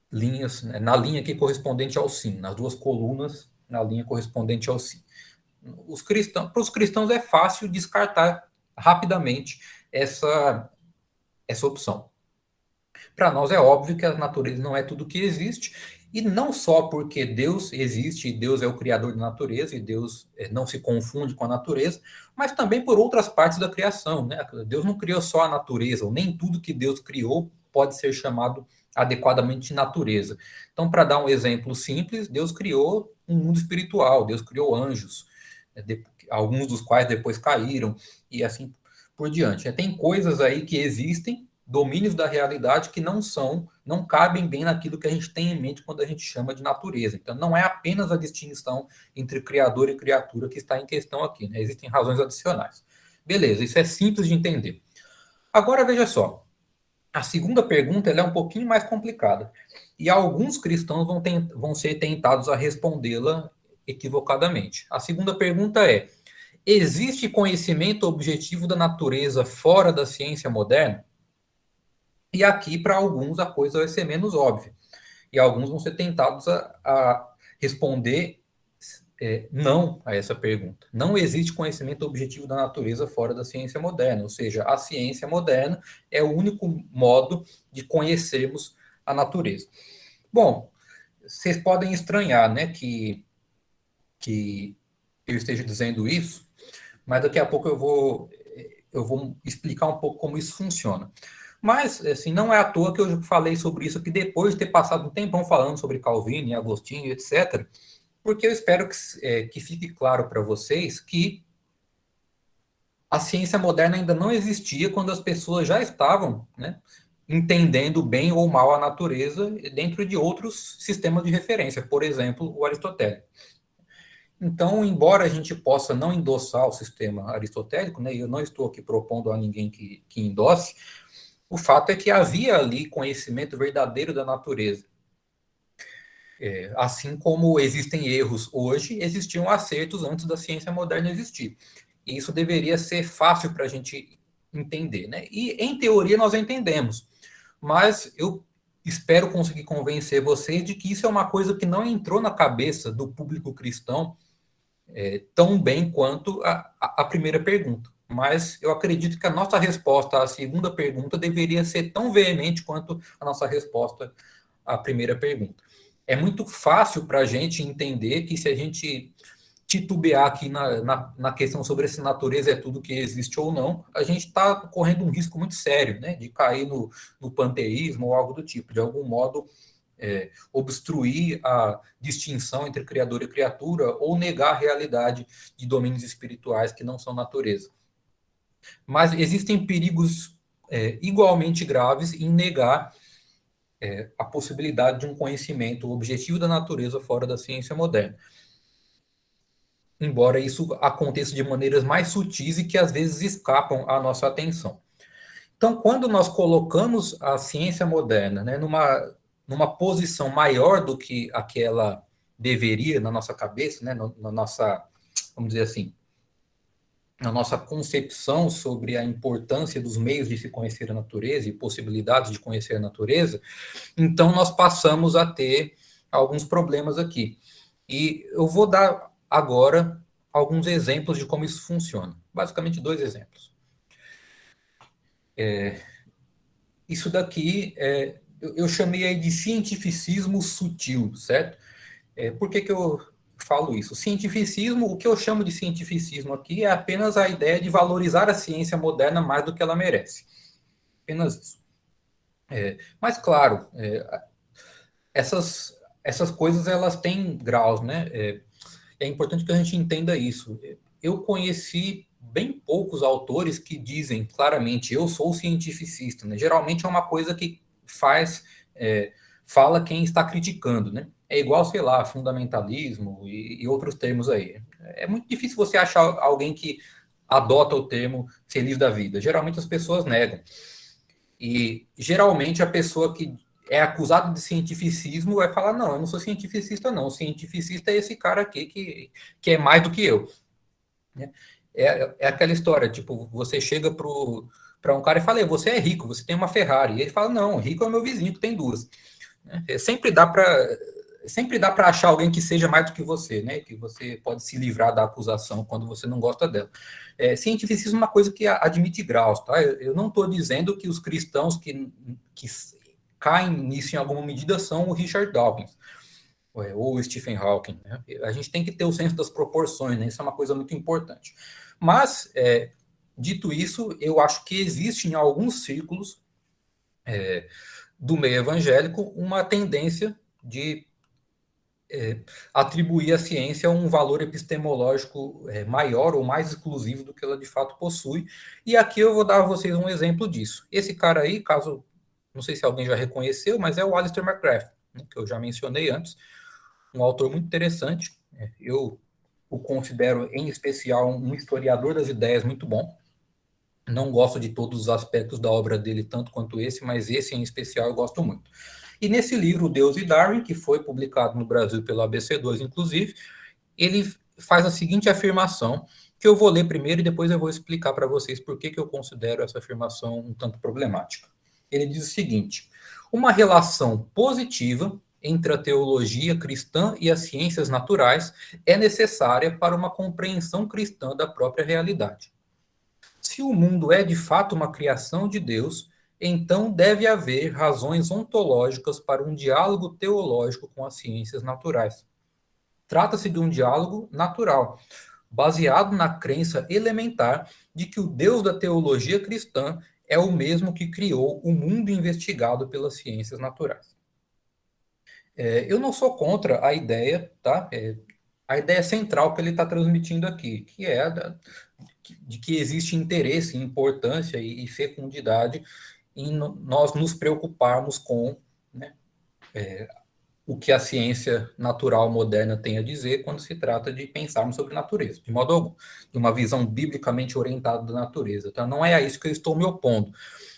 S3: linhas, né, na linha aqui correspondente ao sim, nas duas colunas, na linha correspondente ao sim. Para os cristãos é fácil descartar rapidamente essa opção. Para nós é óbvio que a natureza não é tudo que existe, e não só porque Deus existe, e Deus é o criador da natureza, e Deus não se confunde com a natureza, mas também por outras partes da criação, né? Deus não criou só a natureza, ou nem tudo que Deus criou pode ser chamado adequadamente de natureza. Então, para dar um exemplo simples, Deus criou um mundo espiritual, Deus criou anjos, alguns dos quais depois caíram, e assim por diante. Tem coisas aí que existem, domínios da realidade que não cabem bem naquilo que a gente tem em mente quando a gente chama de natureza. Então, não é apenas a distinção entre criador e criatura que está em questão aqui, né? Existem razões adicionais. Beleza, isso é simples de entender. Agora, veja só, a segunda pergunta ela é um pouquinho mais complicada, e alguns cristãos vão ser tentados a respondê-la equivocadamente. A segunda pergunta é: existe conhecimento objetivo da natureza fora da ciência moderna? E aqui, para alguns, a coisa vai ser menos óbvia. E alguns vão ser tentados a responder não a essa pergunta. Não existe conhecimento objetivo da natureza fora da ciência moderna. Ou seja, a ciência moderna é o único modo de conhecermos a natureza. Bom, vocês podem estranhar, né, que eu esteja dizendo isso, mas daqui a pouco eu vou explicar um pouco como isso funciona. Mas, assim, não é à toa que eu falei sobre isso aqui depois de ter passado um tempão falando sobre Calvino e Agostinho, etc., porque eu espero que fique claro para vocês que a ciência moderna ainda não existia quando as pessoas já estavam, né, entendendo bem ou mal a natureza dentro de outros sistemas de referência, por exemplo, o aristotélico. Então, embora a gente possa não endossar o sistema aristotélico, né, e eu não estou aqui propondo a ninguém que endosse, o fato é que havia ali conhecimento verdadeiro da natureza. Assim como existem erros hoje, existiam acertos antes da ciência moderna existir. E isso deveria ser fácil para a gente entender, né? E, em teoria, nós entendemos. Mas eu espero conseguir convencer vocês de que isso é uma coisa que não entrou na cabeça do público cristão tão bem quanto a primeira pergunta. mas eu acredito que a nossa resposta à segunda pergunta deveria ser tão veemente quanto a nossa resposta à primeira pergunta. É muito fácil para a gente entender que se a gente titubear aqui na questão sobre se natureza é tudo que existe ou não, a gente está correndo um risco muito sério, né, de cair no panteísmo ou algo do tipo, de algum modo obstruir a distinção entre criador e criatura ou negar a realidade de domínios espirituais que não são natureza. Mas existem perigos igualmente graves em negar a possibilidade de um conhecimento objetivo da natureza fora da ciência moderna. Embora isso aconteça de maneiras mais sutis e que às vezes escapam à nossa atenção. Então, quando nós colocamos a ciência moderna, né, numa posição maior do que aquela deveria na nossa cabeça, né, na nossa, vamos dizer assim, na nossa concepção sobre a importância dos meios de se conhecer a natureza e possibilidades de conhecer a natureza, então nós passamos a ter alguns problemas aqui. E eu vou dar agora alguns exemplos de como isso funciona. Basicamente, 2 exemplos. Isso daqui eu chamei aí de cientificismo sutil, certo? Por que eu falo isso? Cientificismo, o que eu chamo de cientificismo aqui é apenas a ideia de valorizar a ciência moderna mais do que ela merece. Apenas isso. Mas, claro, essas coisas elas têm graus, né? É importante que a gente entenda isso. Eu conheci bem poucos autores que dizem claramente eu sou cientificista, né? Geralmente é uma coisa que fala quem está criticando, né? É igual, sei lá, fundamentalismo e outros termos aí. É muito difícil você achar alguém que adota o termo feliz da vida. Geralmente as pessoas negam. E geralmente a pessoa que é acusado de cientificismo vai falar, não, eu não sou cientificista, não. O cientificista é esse cara aqui que é mais do que eu. É aquela história, tipo, você chega para um cara e fala, você é rico, você tem uma Ferrari. E ele fala, não, rico é o meu vizinho que tem 2. Sempre dá para achar alguém que seja mais do que você, né? Que você pode se livrar da acusação quando você não gosta dela. Cientificismo é uma coisa que admite graus, tá? Eu não estou dizendo que os cristãos que caem nisso em alguma medida são o Richard Dawkins ou o Stephen Hawking, né? A gente tem que ter o senso das proporções, né? Isso é uma coisa muito importante. Mas, dito isso, eu acho que existe em alguns círculos do meio evangélico uma tendência de atribuir à ciência um valor epistemológico maior ou mais exclusivo do que ela de fato possui. E aqui eu vou dar a vocês um exemplo disso. Esse cara aí, não sei se alguém já reconheceu, mas é o Alistair McGrath, né, que eu já mencionei antes, um autor muito interessante. Eu o considero, em especial, um historiador das ideias muito bom. Não gosto de todos os aspectos da obra dele, tanto quanto esse, mas esse em especial eu gosto muito. E nesse livro, Deus e Darwin, que foi publicado no Brasil pelo ABC2, inclusive, ele faz a seguinte afirmação, que eu vou ler primeiro e depois eu vou explicar para vocês por que eu considero essa afirmação um tanto problemática. Ele diz o seguinte: uma relação positiva entre a teologia cristã e as ciências naturais é necessária para uma compreensão cristã da própria realidade. Se o mundo é de fato uma criação de Deus, então deve haver razões ontológicas para um diálogo teológico com as ciências naturais. Trata-se de um diálogo natural, baseado na crença elementar de que o Deus da teologia cristã é o mesmo que criou o mundo investigado pelas ciências naturais. Eu não sou contra a ideia, tá? A ideia central que ele está transmitindo aqui, que é de que existe interesse, importância e fecundidade em nós nos preocuparmos com, né, o que a ciência natural moderna tem a dizer quando se trata de pensarmos sobre natureza, de modo algum, de uma visão biblicamente orientada da natureza. Então, não é a isso que eu estou me opondo.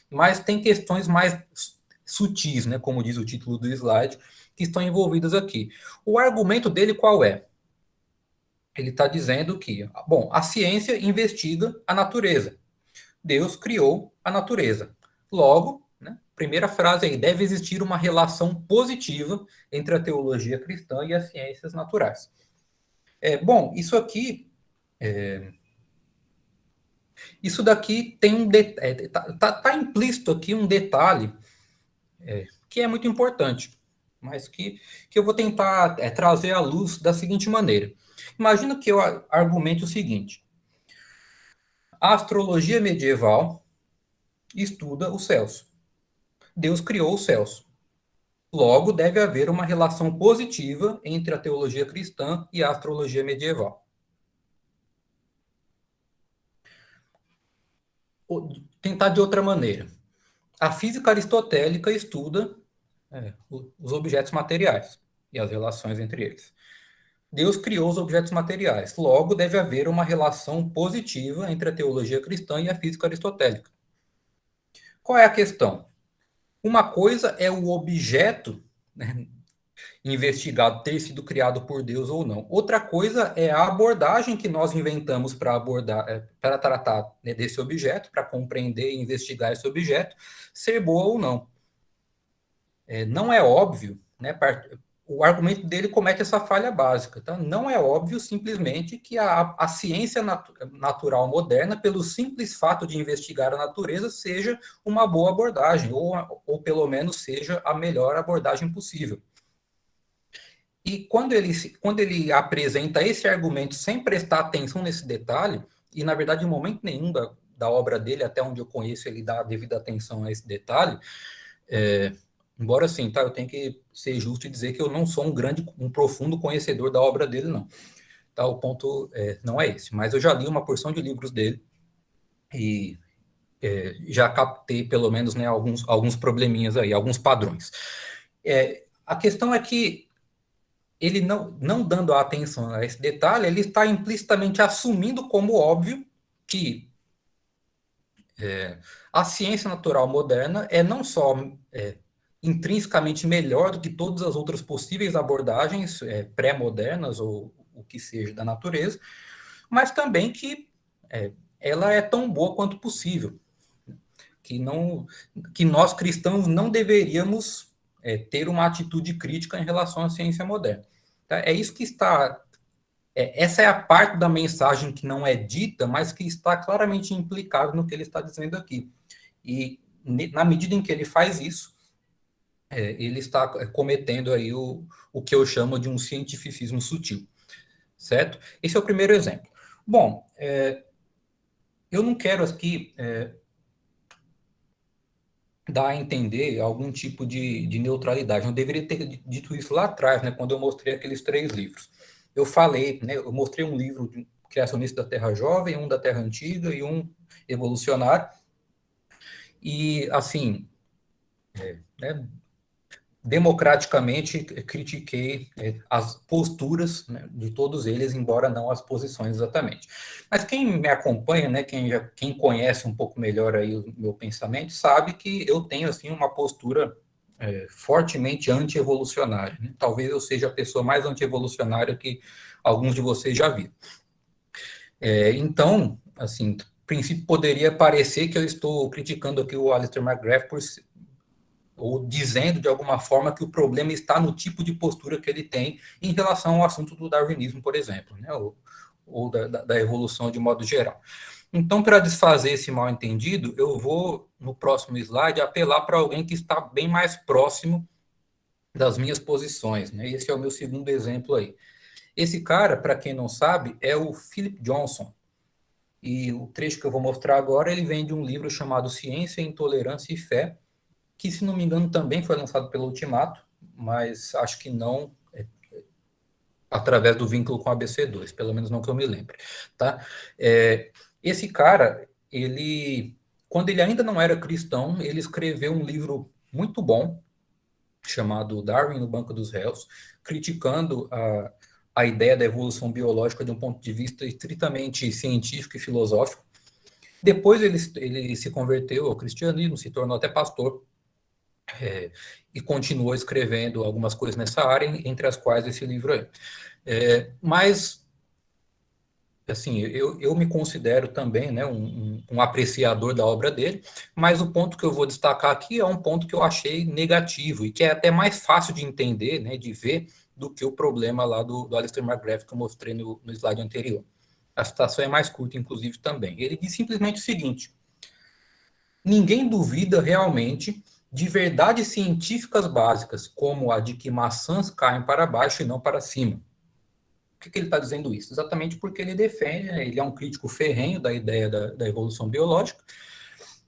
S3: Mas tem questões mais sutis, né, como diz o título do slide, que estão envolvidas aqui. O argumento dele qual é? Ele está dizendo que, bom, a ciência investiga a natureza. Deus criou a natureza. Logo, né, primeira frase aí, deve existir uma relação positiva entre a teologia cristã e as ciências naturais. Bom, isso aqui Isso daqui tem tá implícito aqui um detalhe que é muito importante, mas que eu vou tentar trazer à luz da seguinte maneira. Imagina que eu argumente o seguinte: a astrologia medieval estuda os céus. Deus criou os céus. Logo, deve haver uma relação positiva entre a teologia cristã e a astrologia medieval. Tentar de outra maneira. A física aristotélica estuda os objetos materiais e as relações entre eles. Deus criou os objetos materiais. Logo, deve haver uma relação positiva entre a teologia cristã e a física aristotélica. Qual é a questão? Uma coisa é o objeto, né, investigado ter sido criado por Deus ou não. Outra coisa é a abordagem que nós inventamos para abordar, para tratar, né, desse objeto, para compreender e investigar esse objeto, ser boa ou não. Não é óbvio, né? O argumento dele comete essa falha básica. Tá? Não é óbvio simplesmente que a ciência natural moderna, pelo simples fato de investigar a natureza, seja uma boa abordagem, ou pelo menos seja a melhor abordagem possível. E quando ele apresenta esse argumento sem prestar atenção nesse detalhe, e na verdade em momento nenhum da obra dele, até onde eu conheço, ele dá a devida atenção a esse detalhe, embora assim, tá, eu tenho que ser justo e dizer que eu não sou um profundo conhecedor da obra dele, não. Tá, o ponto não é esse, mas eu já li uma porção de livros dele e já captei pelo menos, né, alguns probleminhas aí, alguns padrões. A questão é que ele não dando atenção a esse detalhe, ele está implicitamente assumindo como óbvio que a ciência natural moderna não só intrinsecamente melhor do que todas as outras possíveis abordagens pré-modernas ou o que seja da natureza, mas também que ela é tão boa quanto possível, que nós cristãos não deveríamos ter uma atitude crítica em relação à ciência moderna. Tá? É isso que está... essa é a parte da mensagem que não é dita, mas que está claramente implicada no que ele está dizendo aqui. E na medida em que ele faz isso, ele está cometendo aí o que eu chamo de um cientificismo sutil, certo? Esse é o primeiro exemplo. Bom, eu não quero aqui dar a entender algum tipo de neutralidade. Eu deveria ter dito isso lá atrás, né, quando eu mostrei aqueles 3 livros. Eu falei, né, eu mostrei um livro de Criacionista da Terra Jovem, um da Terra Antiga e um evolucionário. E, assim, né, democraticamente critiquei as posturas, né, de todos eles, embora não as posições exatamente. Mas quem me acompanha, né, quem conhece um pouco melhor aí o meu pensamento, sabe que eu tenho assim uma postura fortemente anti-evolucionária. Né? Talvez eu seja a pessoa mais anti-evolucionária que alguns de vocês já viram. Então, assim, a princípio poderia parecer que eu estou criticando aqui o Alistair McGrath ou dizendo de alguma forma que o problema está no tipo de postura que ele tem em relação ao assunto do darwinismo, por exemplo, né? ou da evolução de modo geral. Então, para desfazer esse mal-entendido, eu vou, no próximo slide, apelar para alguém que está bem mais próximo das minhas posições, né? Esse é o meu segundo exemplo aí. Esse cara, para quem não sabe, é o Philip Johnson. E o trecho que eu vou mostrar agora, ele vem de um livro chamado Ciência, Intolerância e Fé, que, se não me engano, também foi lançado pelo Ultimato, mas acho que não através do vínculo com a ABC2, pelo menos não que eu me lembre. Tá? Esse cara, quando ele ainda não era cristão, ele escreveu um livro muito bom, chamado Darwin no Banco dos Réus, criticando a ideia da evolução biológica de um ponto de vista estritamente científico e filosófico. Depois ele se converteu ao cristianismo, se tornou até pastor, e continuou escrevendo algumas coisas nessa área, entre as quais esse livro aí. Mas, assim, eu me considero também, né, um apreciador da obra dele, mas o ponto que eu vou destacar aqui é um ponto que eu achei negativo e que é até mais fácil de entender, né, de ver, do que o problema lá do Alistair McGrath que eu mostrei no slide anterior. A citação é mais curta, inclusive, também. Ele diz simplesmente o seguinte: ninguém duvida realmente de verdades científicas básicas, como a de que maçãs caem para baixo e não para cima. Por que ele está dizendo isso? Exatamente porque ele defende, ele é um crítico ferrenho da ideia da evolução biológica,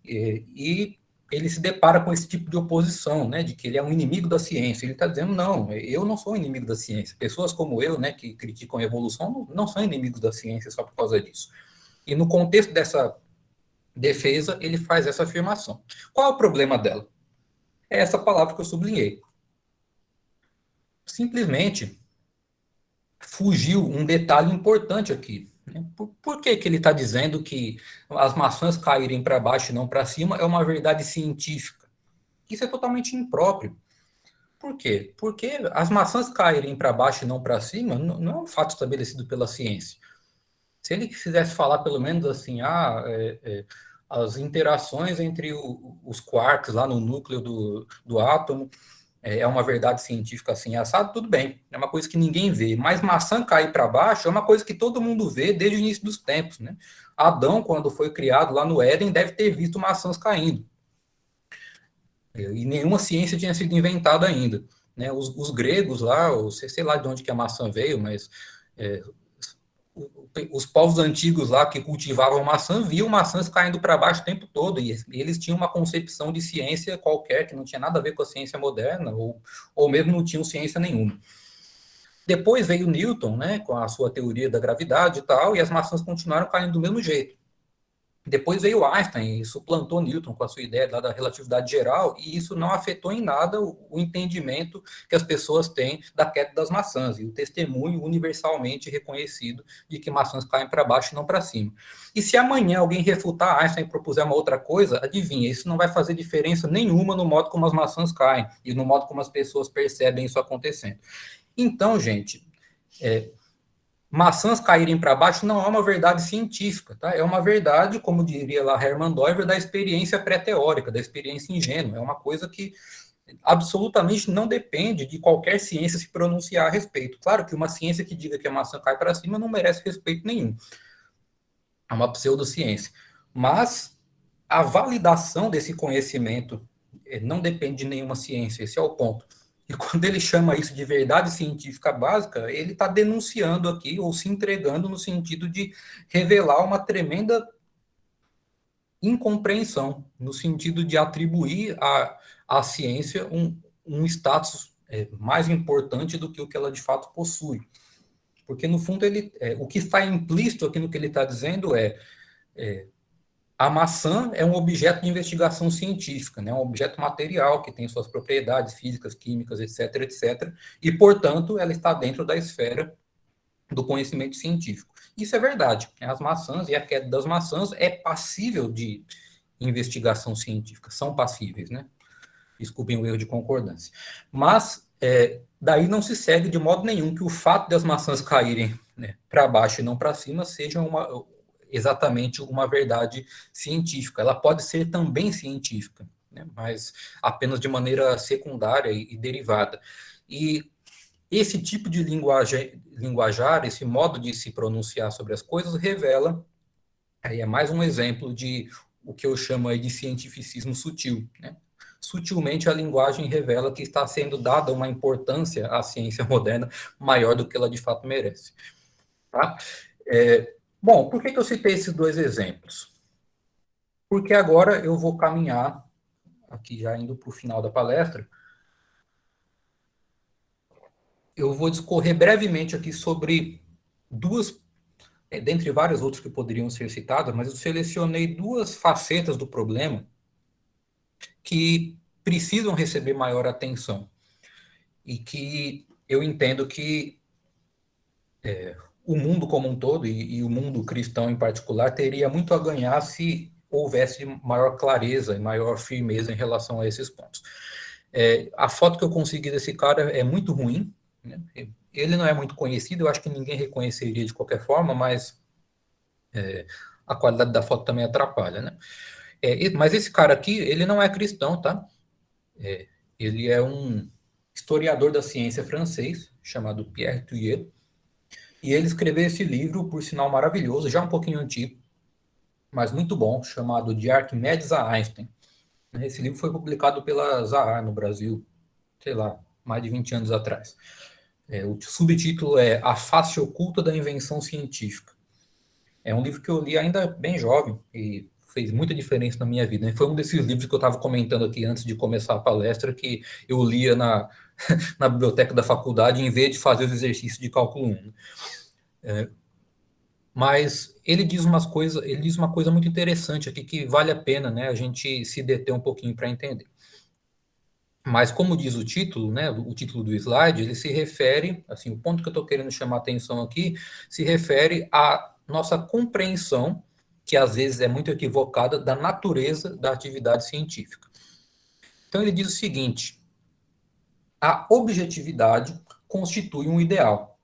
S3: e ele se depara com esse tipo de oposição, né, de que ele é um inimigo da ciência. Ele está dizendo, não, eu não sou um inimigo da ciência. Pessoas como eu, né, que criticam a evolução, não são inimigos da ciência só por causa disso. E no contexto dessa defesa, ele faz essa afirmação. Qual é o problema dela? É essa palavra que eu sublinhei. Simplesmente fugiu um detalhe importante aqui. Por que ele está dizendo que as maçãs caírem para baixo e não para cima é uma verdade científica? Isso é totalmente impróprio. Por quê? Porque as maçãs caírem para baixo e não para cima não é um fato estabelecido pela ciência. Se ele quisesse falar pelo menos assim, as interações entre os quarks lá no núcleo do átomo é uma verdade científica assim, assado, tudo bem. É uma coisa que ninguém vê. Mas maçã cair para baixo é uma coisa que todo mundo vê desde o início dos tempos, né? Adão, quando foi criado lá no Éden, deve ter visto maçãs caindo. E nenhuma ciência tinha sido inventada ainda. Né? Os gregos lá, sei lá de onde que a maçã veio, mas os povos antigos lá que cultivavam maçã viam maçãs caindo para baixo o tempo todo, e eles tinham uma concepção de ciência qualquer que não tinha nada a ver com a ciência moderna, ou mesmo não tinham ciência nenhuma. Depois veio Newton, né, com a sua teoria da gravidade e tal, e as maçãs continuaram caindo do mesmo jeito. Depois veio Einstein e suplantou Newton com a sua ideia da relatividade geral, e isso não afetou em nada o entendimento que as pessoas têm da queda das maçãs, e o testemunho universalmente reconhecido de que maçãs caem para baixo e não para cima. E se amanhã alguém refutar Einstein e propuser uma outra coisa, adivinha, isso não vai fazer diferença nenhuma no modo como as maçãs caem, e no modo como as pessoas percebem isso acontecendo. Então, gente, maçãs caírem para baixo não é uma verdade científica, tá? É uma verdade, como diria lá Hermann Doiver, da experiência pré-teórica, da experiência ingênua. É uma coisa que absolutamente não depende de qualquer ciência se pronunciar a respeito. Claro que uma ciência que diga que a maçã cai para cima não merece respeito nenhum. É uma pseudociência. Mas a validação desse conhecimento não depende de nenhuma ciência, esse é o ponto. E quando ele chama isso de verdade científica básica, ele está denunciando aqui, ou se entregando no sentido de revelar uma tremenda incompreensão, no sentido de atribuir à ciência um status mais importante do que o que ela de fato possui. Porque, no fundo, o que está implícito aqui no que ele está dizendo a maçã é um objeto de investigação científica, né? Um objeto material que tem suas propriedades físicas, químicas, etc., etc., e, portanto, ela está dentro da esfera do conhecimento científico. Isso é verdade. As maçãs e a queda das maçãs é passível de investigação científica, são passíveis, né? Desculpem o erro de concordância. Mas daí não se segue de modo nenhum que o fato das maçãs caírem, né, para baixo e não para cima seja exatamente uma verdade científica. Ela pode ser também científica, né, mas apenas de maneira secundária e derivada. E esse tipo de linguajar, esse modo de se pronunciar sobre as coisas, revela, aí é mais um exemplo de o que eu chamo aí de cientificismo sutil, né? Sutilmente a linguagem revela que está sendo dada uma importância à ciência moderna maior do que ela de fato merece. Tá? Bom, por que eu citei esses dois exemplos? Porque agora eu vou caminhar, aqui já indo para o final da palestra, eu vou discorrer brevemente aqui sobre duas, dentre várias outras que poderiam ser citadas, mas eu selecionei duas facetas do problema que precisam receber maior atenção e que eu entendo que o mundo como um todo, e o mundo cristão em particular, teria muito a ganhar se houvesse maior clareza e maior firmeza em relação a esses pontos. A foto que eu consegui desse cara é muito ruim, né? Ele não é muito conhecido, eu acho que ninguém reconheceria de qualquer forma, mas a qualidade da foto também atrapalha, né? Mas esse cara aqui, ele não é cristão, tá? Ele é um historiador da ciência francês, chamado Pierre Thuillier, E ele escreveu esse livro, por sinal maravilhoso, já um pouquinho antigo, mas muito bom, chamado De Arquimedes a Einstein. Esse livro foi publicado pela Zahar no Brasil, sei lá, mais de 20 anos atrás. O subtítulo é A Face Oculta da Invenção Científica. É um livro que eu li ainda bem jovem e fez muita diferença na minha vida. Foi um desses livros que eu estava comentando aqui antes de começar a palestra, que eu lia na biblioteca da faculdade em vez de fazer os exercícios de cálculo 1. Mas ele diz uma coisa muito interessante aqui que vale a pena, né, a gente se deter um pouquinho para entender. Mas como diz o título, né, o título do slide, ele se refere, assim, o ponto que eu estou querendo chamar a atenção aqui, se refere à nossa compreensão, que às vezes é muito equivocada, da natureza da atividade científica. Então ele diz o seguinte: a objetividade constitui um ideal.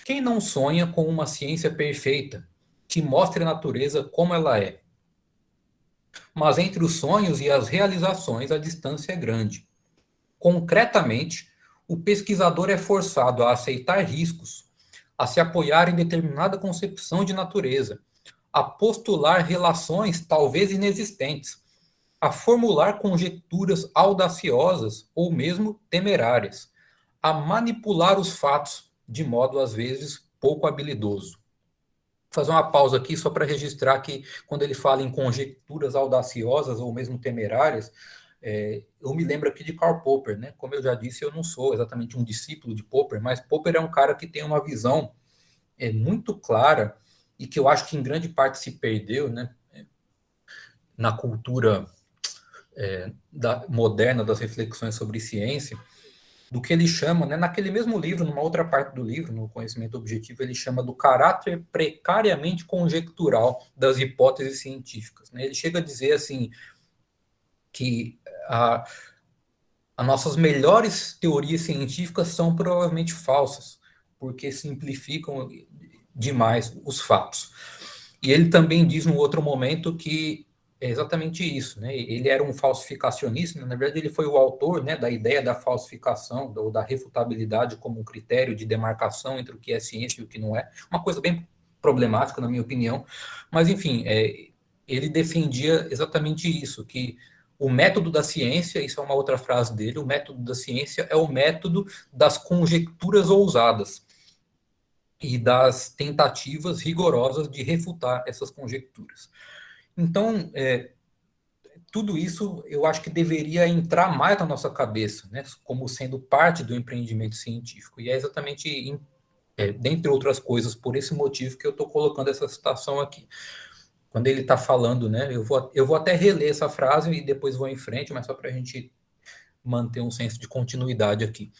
S3: Quem não sonha com uma ciência perfeita, que mostre a natureza como ela é? Mas entre os sonhos e as realizações a distância é grande. Concretamente, o pesquisador é forçado a aceitar riscos, a se apoiar em determinada concepção de natureza, a postular relações talvez inexistentes, a formular conjecturas audaciosas ou mesmo temerárias, a manipular os fatos de modo às vezes pouco habilidoso. Vou fazer uma pausa aqui só para registrar que quando ele fala em conjecturas audaciosas ou mesmo temerárias, eu me lembro aqui de Karl Popper, né? Como eu já disse, eu não sou exatamente um discípulo de Popper, mas Popper é um cara que tem uma visão muito clara e que eu acho que em grande parte se perdeu, né? Na cultura moderna das reflexões sobre ciência, do que ele chama, né, naquele mesmo livro, numa outra parte do livro, no Conhecimento Objetivo, ele chama do caráter precariamente conjectural das hipóteses científicas. Né? Ele chega a dizer assim que as nossas melhores teorias científicas são provavelmente falsas, porque simplificam demais os fatos. E ele também diz num outro momento que é exatamente isso, né? Ele era um falsificacionista, na verdade ele foi o autor, né, da ideia da falsificação, ou da refutabilidade como um critério de demarcação entre o que é ciência e o que não é, uma coisa bem problemática, na minha opinião, mas enfim, ele defendia exatamente isso, que o método da ciência, isso é uma outra frase dele, o método da ciência é o método das conjecturas ousadas e das tentativas rigorosas de refutar essas conjecturas. Então, tudo isso eu acho que deveria entrar mais na nossa cabeça, né, como sendo parte do empreendimento científico. E é exatamente, dentre outras coisas, por esse motivo que eu estou colocando essa citação aqui. Quando ele está falando, né, eu vou até reler essa frase e depois vou em frente, mas só para a gente manter um senso de continuidade aqui.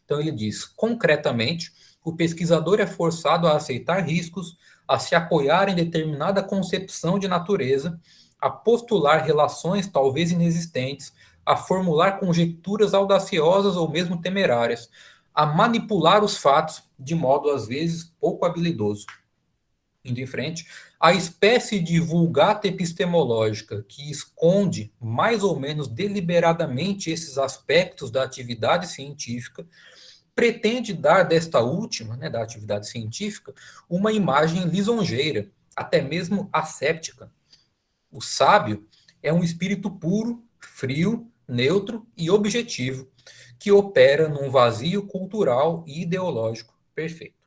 S3: Então ele diz, concretamente, o pesquisador é forçado a aceitar riscos, a se apoiar em determinada concepção de natureza, a postular relações talvez inexistentes, a formular conjecturas audaciosas ou mesmo temerárias, a manipular os fatos de modo às vezes pouco habilidoso. Indo em frente, a espécie de vulgata epistemológica que esconde mais ou menos deliberadamente esses aspectos da atividade científica pretende dar desta última, né, da atividade científica, uma imagem lisonjeira, até mesmo asséptica. O sábio é um espírito puro, frio, neutro e objetivo, que opera num vazio cultural e ideológico perfeito.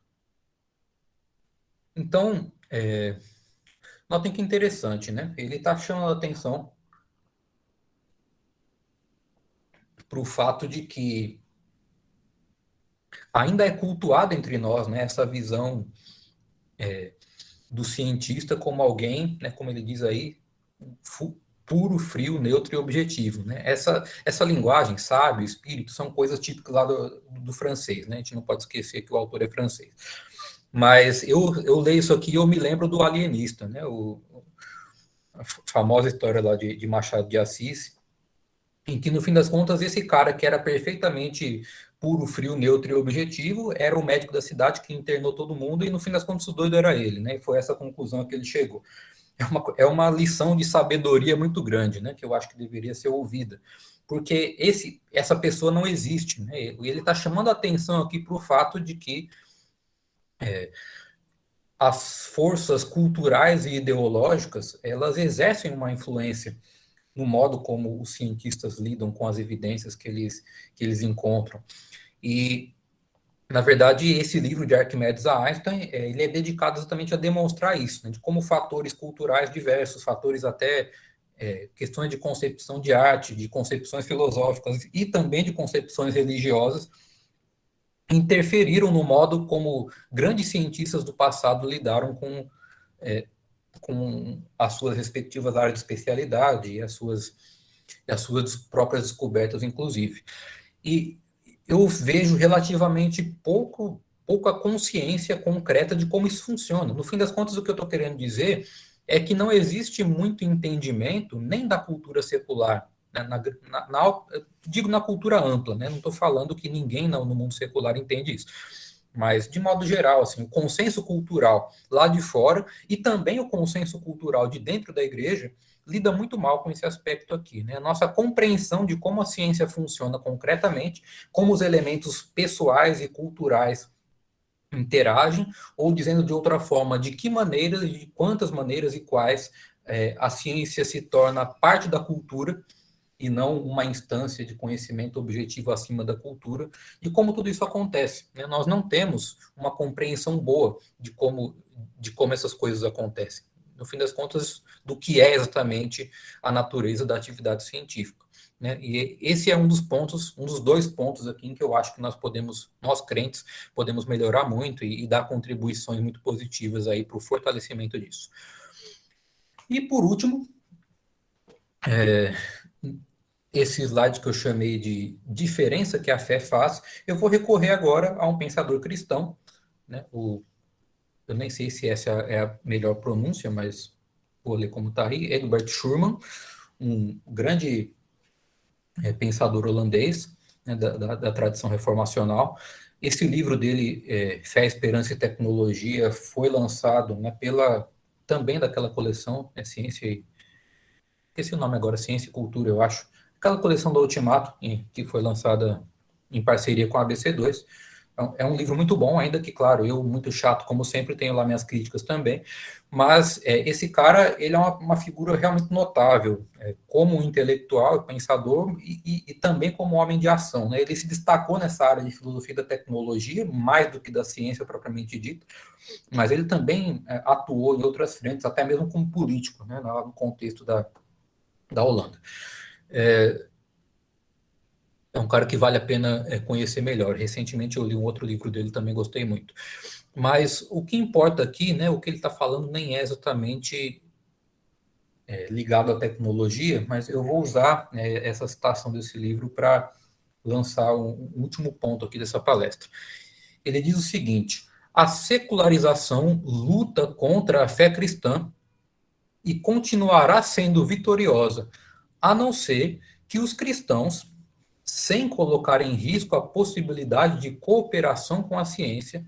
S3: Então, notem que interessante, né? Ele está chamando a atenção para o fato de que ainda é cultuada entre nós, né, essa visão do cientista como alguém, né, como ele diz aí, puro, frio, neutro e objetivo. Né? Essa linguagem, sábio, espírito, são coisas típicas lá do francês. Né? A gente não pode esquecer que o autor é francês. Mas eu leio isso aqui e eu me lembro do Alienista, né? A famosa história lá de Machado de Assis, em que, no fim das contas, esse cara que era perfeitamente puro, frio, neutro e objetivo, era o médico da cidade que internou todo mundo e, no fim das contas, o doido era ele, né? E foi essa conclusão que ele chegou. É uma lição de sabedoria muito grande, né? Que eu acho que deveria ser ouvida. Porque essa pessoa não existe, né? Ele está chamando a atenção aqui para o fato de que as forças culturais e ideológicas, elas exercem uma influência no modo como os cientistas lidam com as evidências que eles encontram. E, na verdade, esse livro de Arquimedes a Einstein, ele é dedicado exatamente a demonstrar isso, né, de como fatores culturais diversos, fatores até questões de concepção de arte, de concepções filosóficas e também de concepções religiosas, interferiram no modo como grandes cientistas do passado lidaram com as suas respectivas áreas de especialidade e as suas próprias descobertas, inclusive. E eu vejo relativamente pouca consciência concreta de como isso funciona. No fim das contas, o que eu estou querendo dizer é que não existe muito entendimento nem da cultura secular, né, digo na cultura ampla, né, não estou falando que ninguém no mundo secular entende isso, mas de modo geral, assim, o consenso cultural lá de fora e também o consenso cultural de dentro da igreja lida muito mal com esse aspecto aqui, né? A nossa compreensão de como a ciência funciona concretamente, como os elementos pessoais e culturais interagem, ou dizendo de outra forma, de que maneira, de quantas maneiras e quais a ciência se torna parte da cultura e não uma instância de conhecimento objetivo acima da cultura, e como tudo isso acontece, né? Nós não temos uma compreensão boa de como essas coisas acontecem. No fim das contas, do que é exatamente a natureza da atividade científica, né? E esse é um dos dois pontos aqui em que eu acho que nós crentes, podemos melhorar muito e dar contribuições muito positivas aí para o fortalecimento disso. E por último, esse slide que eu chamei de diferença que a fé faz, eu vou recorrer agora a um pensador cristão, né? Eu nem sei se essa é a melhor pronúncia, mas vou ler como está aí, Egbert Schurman, um grande pensador holandês, né, da tradição reformacional. Esse livro dele, Fé, Esperança e Tecnologia, foi lançado, né, também daquela coleção, Ciência e... Esqueci o nome agora, Ciência e Cultura, eu acho. Aquela coleção do Ultimato, que foi lançada em parceria com a ABC2. É um livro muito bom, ainda que, claro, eu, muito chato, como sempre, tenho lá minhas críticas também, mas esse cara, ele é uma figura realmente notável, como intelectual, pensador e também como homem de ação, né? Ele se destacou nessa área de filosofia da tecnologia, mais do que da ciência propriamente dita, mas ele também atuou em outras frentes, até mesmo como político, né, no contexto da Holanda. É um cara que vale a pena conhecer melhor. Recentemente eu li um outro livro dele, também gostei muito. Mas o que importa aqui, né, o que ele está falando nem é exatamente ligado à tecnologia, mas eu vou usar essa citação desse livro para lançar um último ponto aqui dessa palestra. Ele diz o seguinte: a secularização luta contra a fé cristã e continuará sendo vitoriosa, a não ser que os cristãos, sem colocar em risco a possibilidade de cooperação com a ciência,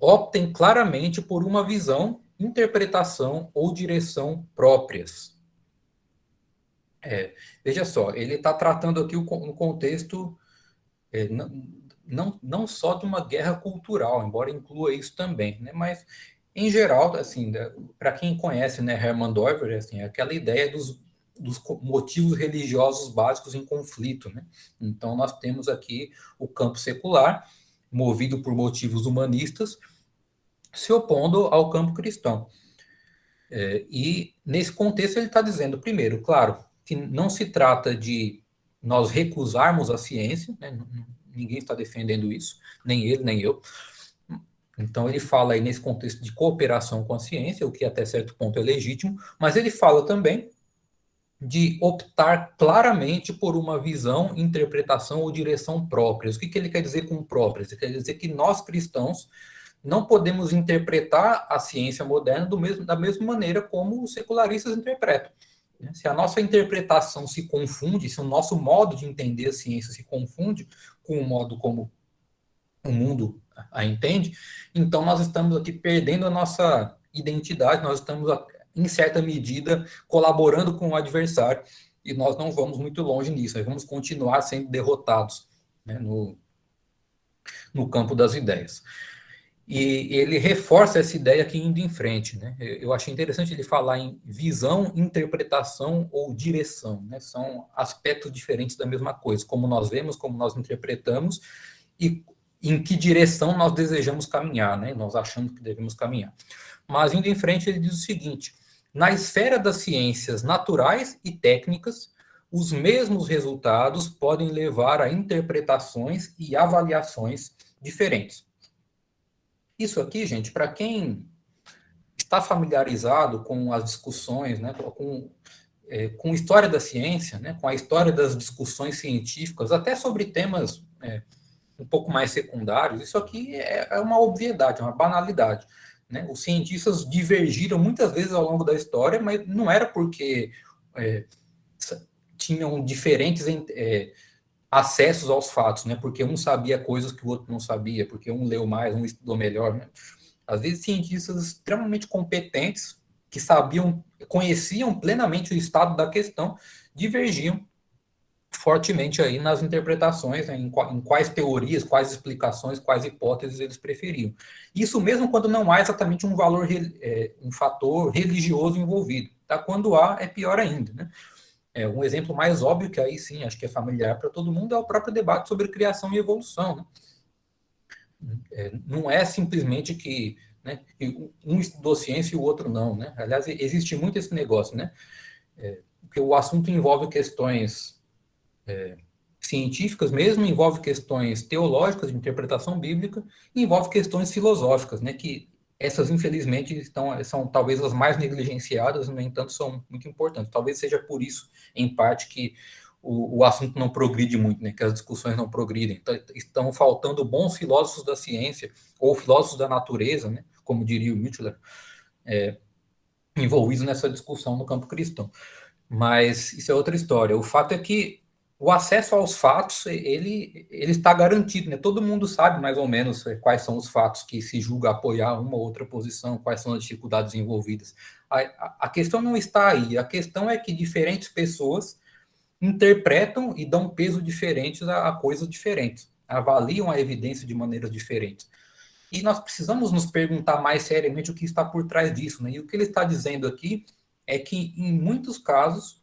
S3: optem claramente por uma visão, interpretação ou direção próprias. Veja só, ele está tratando aqui no contexto não só de uma guerra cultural, embora inclua isso também, né? Mas, em geral, assim, para quem conhece, né, Hermann Dover, assim, é aquela ideia dos motivos religiosos básicos em conflito, né? Então, nós temos aqui o campo secular, movido por motivos humanistas, se opondo ao campo cristão. E, nesse contexto, ele está dizendo, primeiro, claro, que não se trata de nós recusarmos a ciência, né? Ninguém está defendendo isso, nem ele, nem eu. Então, ele fala aí nesse contexto de cooperação com a ciência, o que até certo ponto é legítimo, mas ele fala também de optar claramente por uma visão, interpretação ou direção próprias. O que ele quer dizer com próprias? Ele quer dizer que nós, cristãos, não podemos interpretar a ciência moderna da mesma maneira como os secularistas interpretam. Se a nossa interpretação se confunde, se o nosso modo de entender a ciência se confunde com o modo como o mundo a entende, então nós estamos aqui perdendo a nossa identidade, nós estamos, em certa medida, colaborando com o adversário, e nós não vamos muito longe nisso, nós vamos continuar sendo derrotados, né, no campo das ideias. E ele reforça essa ideia aqui indo em frente, né? Eu achei interessante ele falar em visão, interpretação ou direção, né? São aspectos diferentes da mesma coisa, como nós vemos, como nós interpretamos e em que direção nós desejamos caminhar, né? Nós achamos que devemos caminhar. Mas indo em frente, ele diz o seguinte: na esfera das ciências naturais e técnicas, os mesmos resultados podem levar a interpretações e avaliações diferentes. Isso aqui, gente, para quem está familiarizado com as discussões, né, com a história da ciência, né, com a história das discussões científicas, até sobre temas um pouco mais secundários, isso aqui é uma obviedade, é uma banalidade. Né? Os cientistas divergiram muitas vezes ao longo da história, mas não era porque tinham diferentes acessos aos fatos, né? Porque um sabia coisas que o outro não sabia, porque um leu mais, um estudou melhor, né? Às vezes cientistas extremamente competentes, que conheciam plenamente o estado da questão, divergiam fortemente aí nas interpretações, né? em quais teorias, quais explicações, quais hipóteses eles preferiam. Isso mesmo quando não há exatamente um fator religioso envolvido. Tá? Quando há, é pior ainda, né? Um exemplo mais óbvio, que aí sim, acho que é familiar para todo mundo, é o próprio debate sobre criação e evolução. Né? Não é simplesmente que, né, um estudou ciência e o outro não. Né? Aliás, existe muito esse negócio, né? Porque o assunto envolve questões científicas mesmo, envolve questões teológicas, de interpretação bíblica, e envolve questões filosóficas, né, que essas, infelizmente, são talvez as mais negligenciadas, no entanto, são muito importantes. Talvez seja por isso, em parte, que o assunto não progride muito, né, que as discussões não progridem. Então, estão faltando bons filósofos da ciência, ou filósofos da natureza, né, como diria o Michelet, envolvidos nessa discussão no campo cristão. Mas isso é outra história. O fato é que o acesso aos fatos, ele está garantido, né? Todo mundo sabe mais ou menos quais são os fatos que se julga apoiar uma ou outra posição, quais são as dificuldades envolvidas. A questão não está aí, a questão é que diferentes pessoas interpretam e dão peso diferentes a coisas diferentes, avaliam a evidência de maneiras diferentes. E nós precisamos nos perguntar mais seriamente o que está por trás disso, né? E o que ele está dizendo aqui é que, em muitos casos,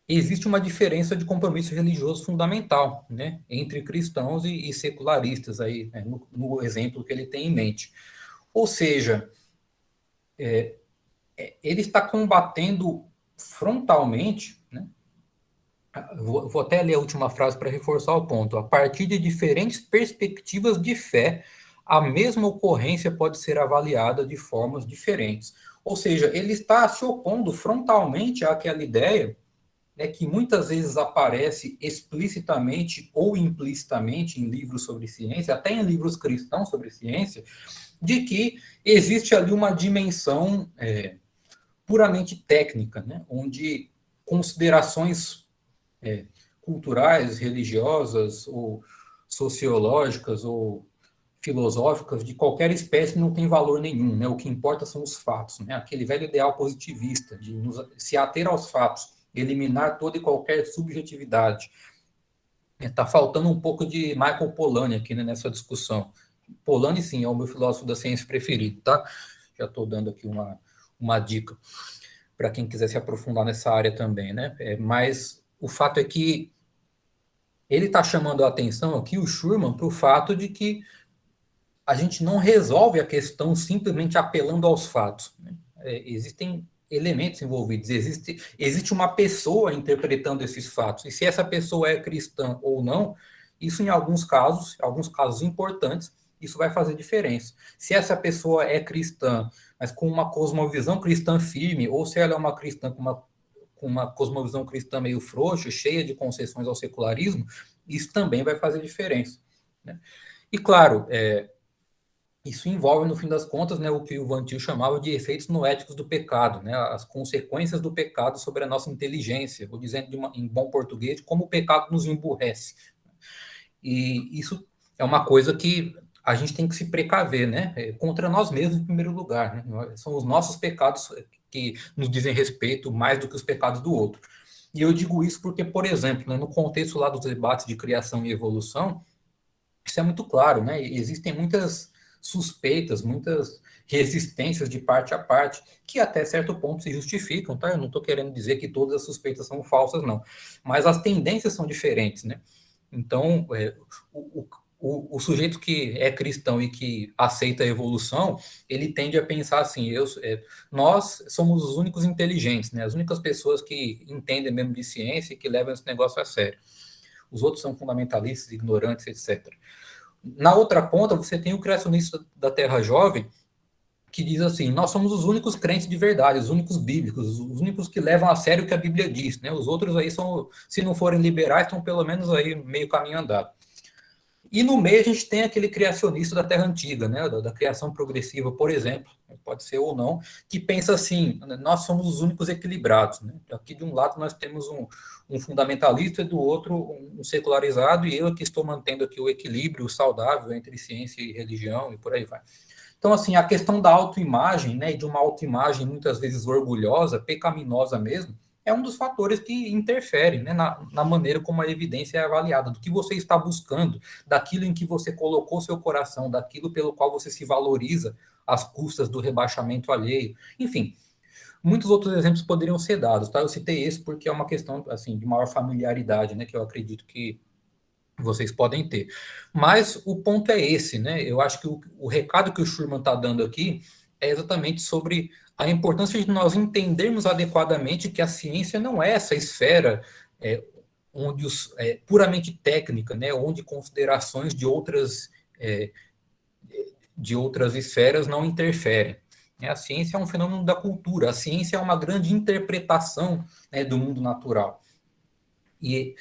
S3: existe uma diferença de compromisso religioso fundamental, né, entre cristãos e secularistas, aí, né, no exemplo que ele tem em mente. Ou seja, ele está combatendo frontalmente, né, vou até ler a última frase para reforçar o ponto, a partir de diferentes perspectivas de fé, a mesma ocorrência pode ser avaliada de formas diferentes. Ou seja, ele está se opondo frontalmente àquela ideia, né, que muitas vezes aparece explicitamente ou implicitamente em livros sobre ciência, até em livros cristãos sobre ciência, de que existe ali uma dimensão puramente técnica, né, onde considerações culturais, religiosas, ou sociológicas, ou filosóficas de qualquer espécie não tem valor nenhum, né? O que importa são os fatos, né? Aquele velho ideal positivista de se ater aos fatos, eliminar toda e qualquer subjetividade. Está faltando um pouco de Michael Polanyi aqui, né, nessa discussão. Polanyi, sim, é o meu filósofo da ciência preferido, tá? Já estou dando aqui uma dica para quem quiser se aprofundar nessa área também, né? Mas o fato é que ele está chamando a atenção aqui, o Schurman, para o fato de que a gente não resolve a questão simplesmente apelando aos fatos. Né? Existem elementos envolvidos, existe uma pessoa interpretando esses fatos, e se essa pessoa é cristã ou não, isso em alguns casos importantes, isso vai fazer diferença. Se essa pessoa é cristã, mas com uma cosmovisão cristã firme, ou se ela é uma cristã com uma cosmovisão cristã meio frouxa, cheia de concessões ao secularismo, isso também vai fazer diferença. Né? E claro, isso envolve, no fim das contas, né, o que o Van Til chamava de efeitos noéticos do pecado, né, as consequências do pecado sobre a nossa inteligência, ou dizendo em bom português, como o pecado nos emburrece. E isso é uma coisa que a gente tem que se precaver, né, contra nós mesmos, em primeiro lugar. Né, são os nossos pecados que nos dizem respeito mais do que os pecados do outro. E eu digo isso porque, por exemplo, né, no contexto lá dos debates de criação e evolução, isso é muito claro, né? Existem muitas suspeitas, muitas resistências de parte a parte, que até certo ponto se justificam, tá? Eu não estou querendo dizer que todas as suspeitas são falsas, não. Mas as tendências são diferentes, né? Então, o sujeito que é cristão e que aceita a evolução, ele tende a pensar assim, nós somos os únicos inteligentes, né? As únicas pessoas que entendem mesmo de ciência e que levam esse negócio a sério. Os outros são fundamentalistas, ignorantes, etc. Na outra ponta, você tem o criacionista da Terra Jovem, que diz assim, nós somos os únicos crentes de verdade, os únicos bíblicos, os únicos que levam a sério o que a Bíblia diz, né? Os outros aí são, se não forem liberais, estão pelo menos aí meio caminho andado. E no meio a gente tem aquele criacionista da Terra Antiga, né? Da criação progressiva, por exemplo, pode ser ou não, que pensa assim, nós somos os únicos equilibrados, né? Aqui de um lado nós temos um fundamentalista e do outro um secularizado, e eu que estou mantendo aqui o equilíbrio saudável entre ciência e religião e por aí vai. Então, assim, a questão da autoimagem, né, e de uma autoimagem muitas vezes orgulhosa, pecaminosa mesmo, é um dos fatores que interferem, né, na maneira como a evidência é avaliada, do que você está buscando, daquilo em que você colocou seu coração, daquilo pelo qual você se valoriza às custas do rebaixamento alheio. Enfim, muitos outros exemplos poderiam ser dados, tá? Eu citei esse porque é uma questão, assim, de maior familiaridade, né, que eu acredito que vocês podem ter. Mas o ponto é esse, né? Eu acho que o recado que o Schurman está dando aqui é exatamente sobre a importância de nós entendermos adequadamente que a ciência não é essa esfera onde puramente técnica, né? Onde considerações de outras esferas não interferem. A ciência é um fenômeno da cultura, a ciência é uma grande interpretação, né, do mundo natural. E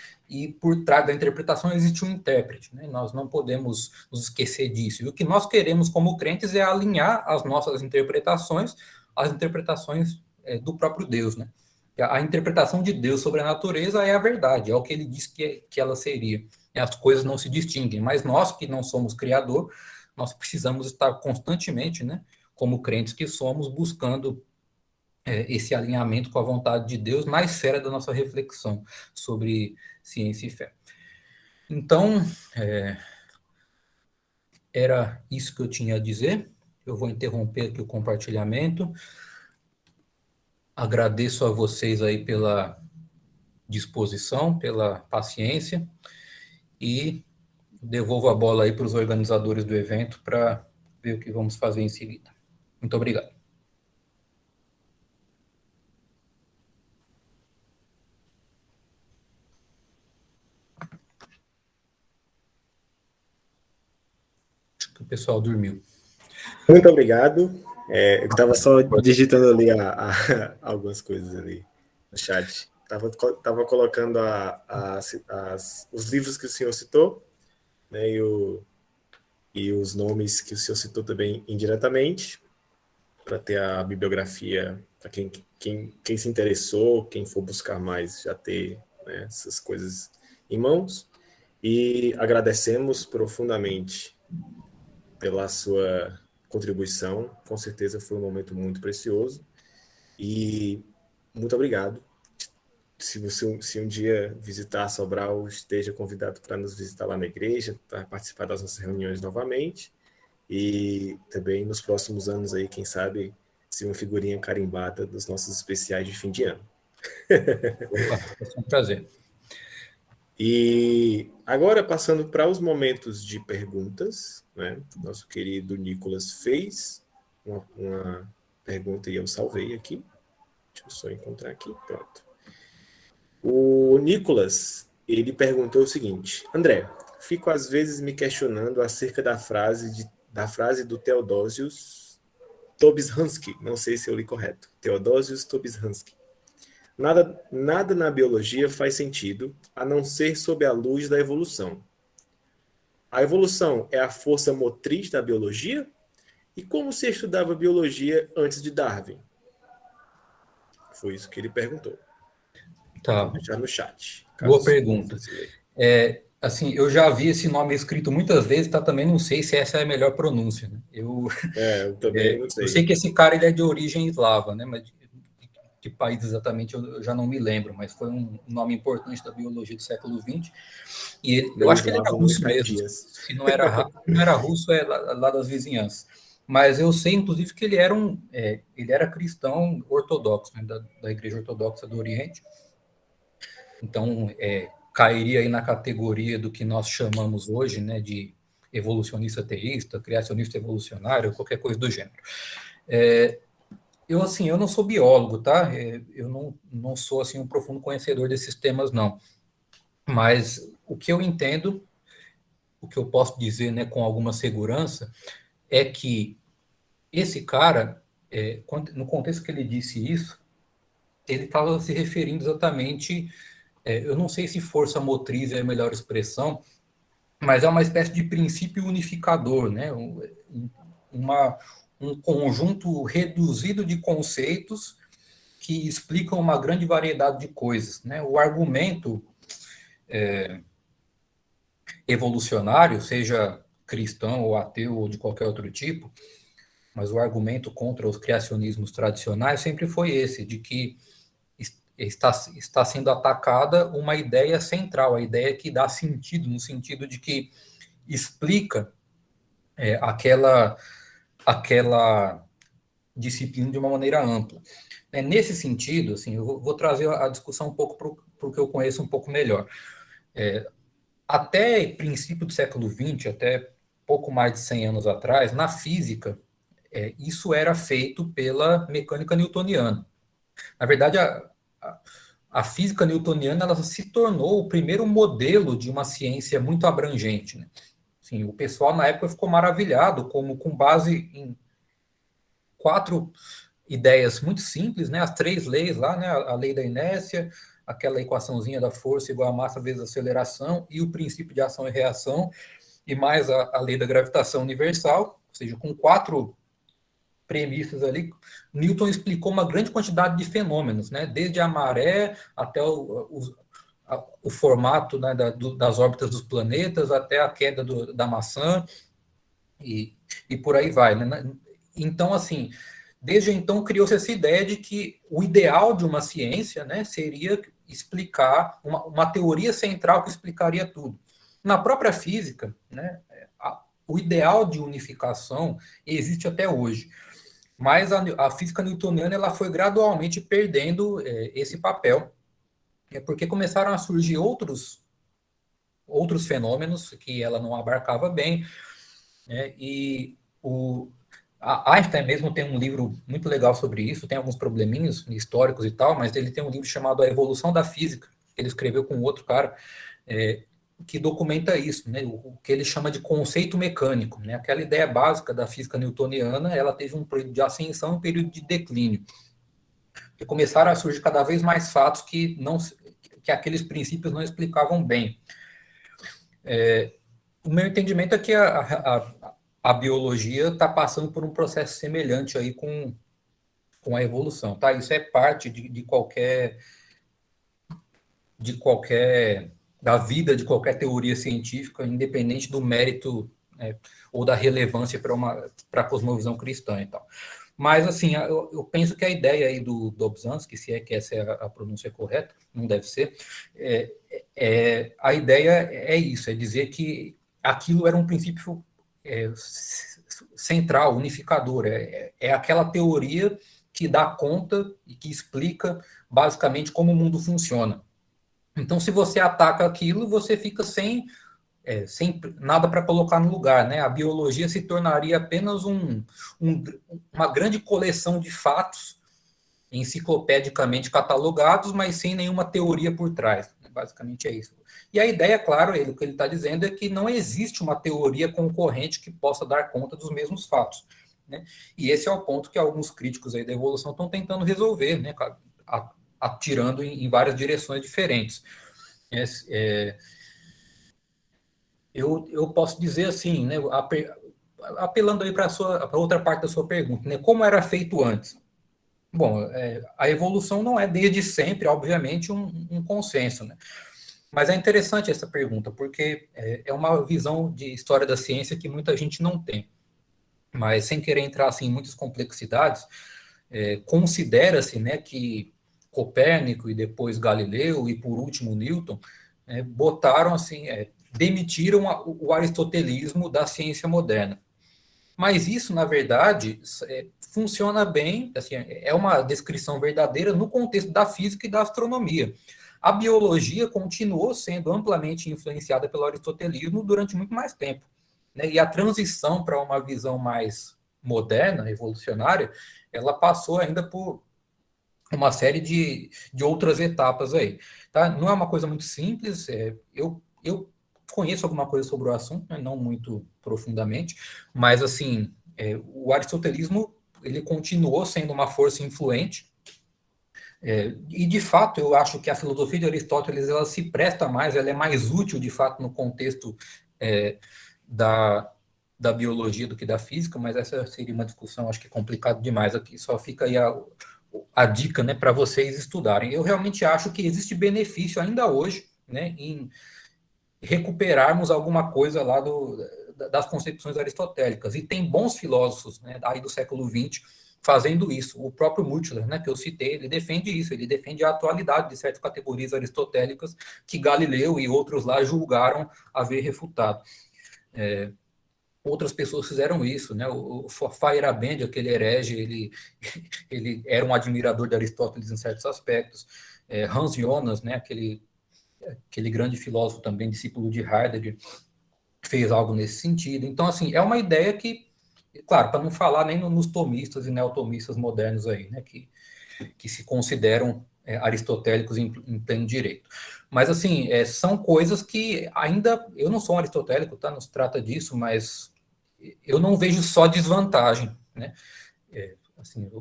S3: por trás da interpretação existe um intérprete, né? Nós não podemos nos esquecer disso. E o que nós queremos como crentes é alinhar as nossas interpretações às interpretações do próprio Deus, né? A interpretação de Deus sobre a natureza é a verdade, é o que ele diz que ela seria. As coisas não se distinguem, mas nós que não somos criador, nós precisamos estar constantemente, né, como crentes que somos, buscando esse alinhamento com a vontade de Deus na esfera da nossa reflexão sobre ciência e fé. Então, era isso que eu tinha a dizer. Eu vou interromper aqui o compartilhamento. Agradeço a vocês aí pela disposição, pela paciência, e devolvo a bola aí para os organizadores do evento para ver o que vamos fazer em seguida. Muito obrigado. O pessoal dormiu.
S1: Muito obrigado. Eu estava só digitando ali algumas coisas ali no chat. Estava colocando os livros que o senhor citou, né, e os nomes que o senhor citou também indiretamente, para ter a bibliografia, para quem se interessou, quem for buscar mais, já ter, né, essas coisas em mãos. E agradecemos profundamente pela sua contribuição, com certeza foi um momento muito precioso, e muito obrigado. Se um dia visitar Sobral, esteja convidado para nos visitar lá na igreja, para participar das nossas reuniões novamente, e também nos próximos anos aí, quem sabe, ser uma figurinha carimbada dos nossos especiais de fim de ano.
S3: É um prazer.
S1: E agora, passando para os momentos de perguntas, né? Nosso querido Nicolas fez uma pergunta e eu salvei aqui. Deixa eu só encontrar aqui, pronto. O Nicolas, ele perguntou o seguinte: André, fico às vezes me questionando acerca da frase do Theodosius Tobshansky, não sei se eu li correto, Theodosius Tobshansky. Nada na biologia faz sentido, a não ser sob a luz da evolução. A evolução é a força motriz da biologia? E como se estudava biologia antes de Darwin? Foi isso que ele perguntou.
S3: Tá.
S1: Vou deixar no chat.
S3: Boa pergunta. Assim, eu já vi esse nome escrito muitas vezes, tá? Também não sei se essa é a melhor pronúncia, né?
S1: Eu também não sei.
S3: Eu sei que esse cara ele é de origem eslava, né? Mas que país exatamente eu já não me lembro, mas foi um nome importante da biologia do século XX. E eu acho que ele era russo mesmo. Se não era russo, é lá das vizinhanças. Mas eu sei, inclusive, que ele era cristão ortodoxo, né, da Igreja Ortodoxa do Oriente. Então, cairia aí na categoria do que nós chamamos hoje, né, de evolucionista teísta, criacionista evolucionário, qualquer coisa do gênero. Eu não sou biólogo, tá? Eu não sou, assim, um profundo conhecedor desses temas, não. Mas o que eu entendo, o que eu posso dizer, né, com alguma segurança, é que esse cara, no contexto que ele disse isso, ele estava se referindo exatamente, eu não sei se força motriz é a melhor expressão, mas é uma espécie de princípio unificador, né? Um conjunto reduzido de conceitos que explicam uma grande variedade de coisas, né? O argumento evolucionário, seja cristão ou ateu ou de qualquer outro tipo, mas o argumento contra os criacionismos tradicionais sempre foi esse, de que está sendo atacada uma ideia central, a ideia que dá sentido, no sentido de que explica aquela disciplina de uma maneira ampla. Nesse sentido, assim, eu vou trazer a discussão um pouco para o que eu conheço um pouco melhor. Até princípio do século XX, até pouco mais de 100 anos atrás, na física, isso era feito pela mecânica newtoniana. Na verdade, a física newtoniana ela se tornou o primeiro modelo de uma ciência muito abrangente, né? Assim, o pessoal na época ficou maravilhado, como com base em 4 ideias muito simples, né? As 3 leis lá, né? A lei da inércia, aquela equaçãozinha da força igual a massa vezes a aceleração e o princípio de ação e reação, e mais a lei da gravitação universal, ou seja, com 4 premissas ali, Newton explicou uma grande quantidade de fenômenos, né? Desde a maré até o formato, né, das órbitas dos planetas, até a queda da maçã, e por aí vai, né? Então, assim, desde então criou-se essa ideia de que o ideal de uma ciência, né, seria explicar uma teoria central que explicaria tudo. Na própria física, né, o ideal de unificação existe até hoje. Mas a física newtoniana ela foi gradualmente perdendo esse papel, porque começaram a surgir outros fenômenos que ela não abarcava bem, né? E a Einstein mesmo tem um livro muito legal sobre isso, tem alguns probleminhas históricos e tal, mas ele tem um livro chamado A Evolução da Física, que ele escreveu com outro cara, que documenta isso, né? O que ele chama de conceito mecânico, né? Aquela ideia básica da física newtoniana, ela teve um período de ascensão e um período de declínio. E começaram a surgir cada vez mais fatos que aqueles princípios não explicavam bem. O meu entendimento é que a biologia está passando por um processo semelhante aí com a evolução, tá? Isso é parte de qualquer da vida de qualquer teoria científica, independente do mérito ou da relevância para a cosmovisão cristã e tal. Mas, assim, eu penso que a ideia aí do Dobzhansky, se é que essa é a pronúncia correta, não deve ser, a ideia é isso, é dizer que aquilo era um princípio central, unificador, é aquela teoria que dá conta e que explica, basicamente, como o mundo funciona. Então, se você ataca aquilo, você fica sem nada para colocar no lugar, né? A biologia se tornaria apenas uma grande coleção de fatos enciclopedicamente catalogados, mas sem nenhuma teoria por trás. Basicamente é isso. E a ideia, claro, o que ele está dizendo é que não existe uma teoria concorrente que possa dar conta dos mesmos fatos, né? E esse é o ponto que alguns críticos aí da evolução estão tentando resolver, né? Atirando em várias direções diferentes. Eu posso dizer assim, né, apelando aí para outra parte da sua pergunta, né, como era feito antes? Bom, a evolução não é desde sempre, obviamente, um consenso, né? Mas é interessante essa pergunta, porque é uma visão de história da ciência que muita gente não tem. Mas sem querer entrar assim, em muitas complexidades, considera-se, né, que Copérnico e depois Galileu e por último Newton, botaram assim, demitiram o aristotelismo da ciência moderna. Mas isso, na verdade, funciona bem, assim, é uma descrição verdadeira no contexto da física e da astronomia. A biologia continuou sendo amplamente influenciada pelo aristotelismo durante muito mais tempo, né? E a transição para uma visão mais moderna, evolucionária, ela passou ainda por uma série de outras etapas aí. Tá? Não é uma coisa muito simples, eu conheço alguma coisa sobre o assunto, né? Não muito profundamente, mas assim, o aristotelismo ele continuou sendo uma força influente, e de fato eu acho que a filosofia de Aristóteles ela se presta mais, ela é mais útil de fato no contexto da biologia do que da física, mas essa seria uma discussão, acho que é complicado demais aqui, só fica aí a dica, né, para vocês estudarem. Eu realmente acho que existe benefício ainda hoje, né, em recuperarmos alguma coisa lá das concepções aristotélicas, e tem bons filósofos, né, aí do século XX fazendo isso. O próprio Multiler, né, que eu citei, ele defende isso, ele defende a atualidade de certas categorias aristotélicas que Galileu e outros lá julgaram haver refutado. Outras pessoas fizeram isso, né? O Feyerabend, aquele herege, ele era um admirador de Aristóteles em certos aspectos. Hans Jonas, né? Aquele grande filósofo também, discípulo de Heidegger, fez algo nesse sentido. Então, assim, é uma ideia que, claro, para não falar nem nos tomistas e neotomistas modernos aí, né? Que se consideram aristotélicos em pleno direito. Mas, assim, são coisas que ainda... Eu não sou um aristotélico, tá? Não se trata disso, mas eu não vejo só desvantagem, né? Assim,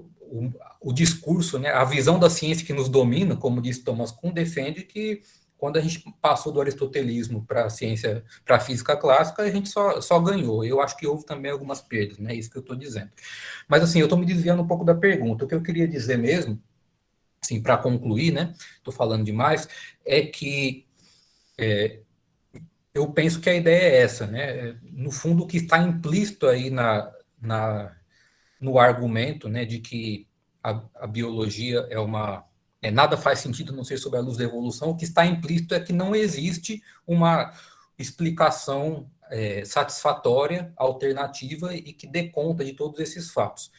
S3: o discurso, né? A visão da ciência que nos domina, como disse Thomas Kuhn, defende que quando a gente passou do aristotelismo para a ciência, para a física clássica, a gente só ganhou. Eu acho que houve também algumas perdas, né? Isso que eu estou dizendo. Mas, assim, eu estou me desviando um pouco da pergunta. O que eu queria dizer mesmo, assim, para concluir, né? Estou falando demais, é que eu penso que a ideia é essa, né? No fundo, o que está implícito aí no argumento, né, de que a biologia nada faz sentido não ser sob a luz da evolução, o que está implícito é que não existe uma explicação satisfatória, alternativa e que dê conta de todos esses fatos.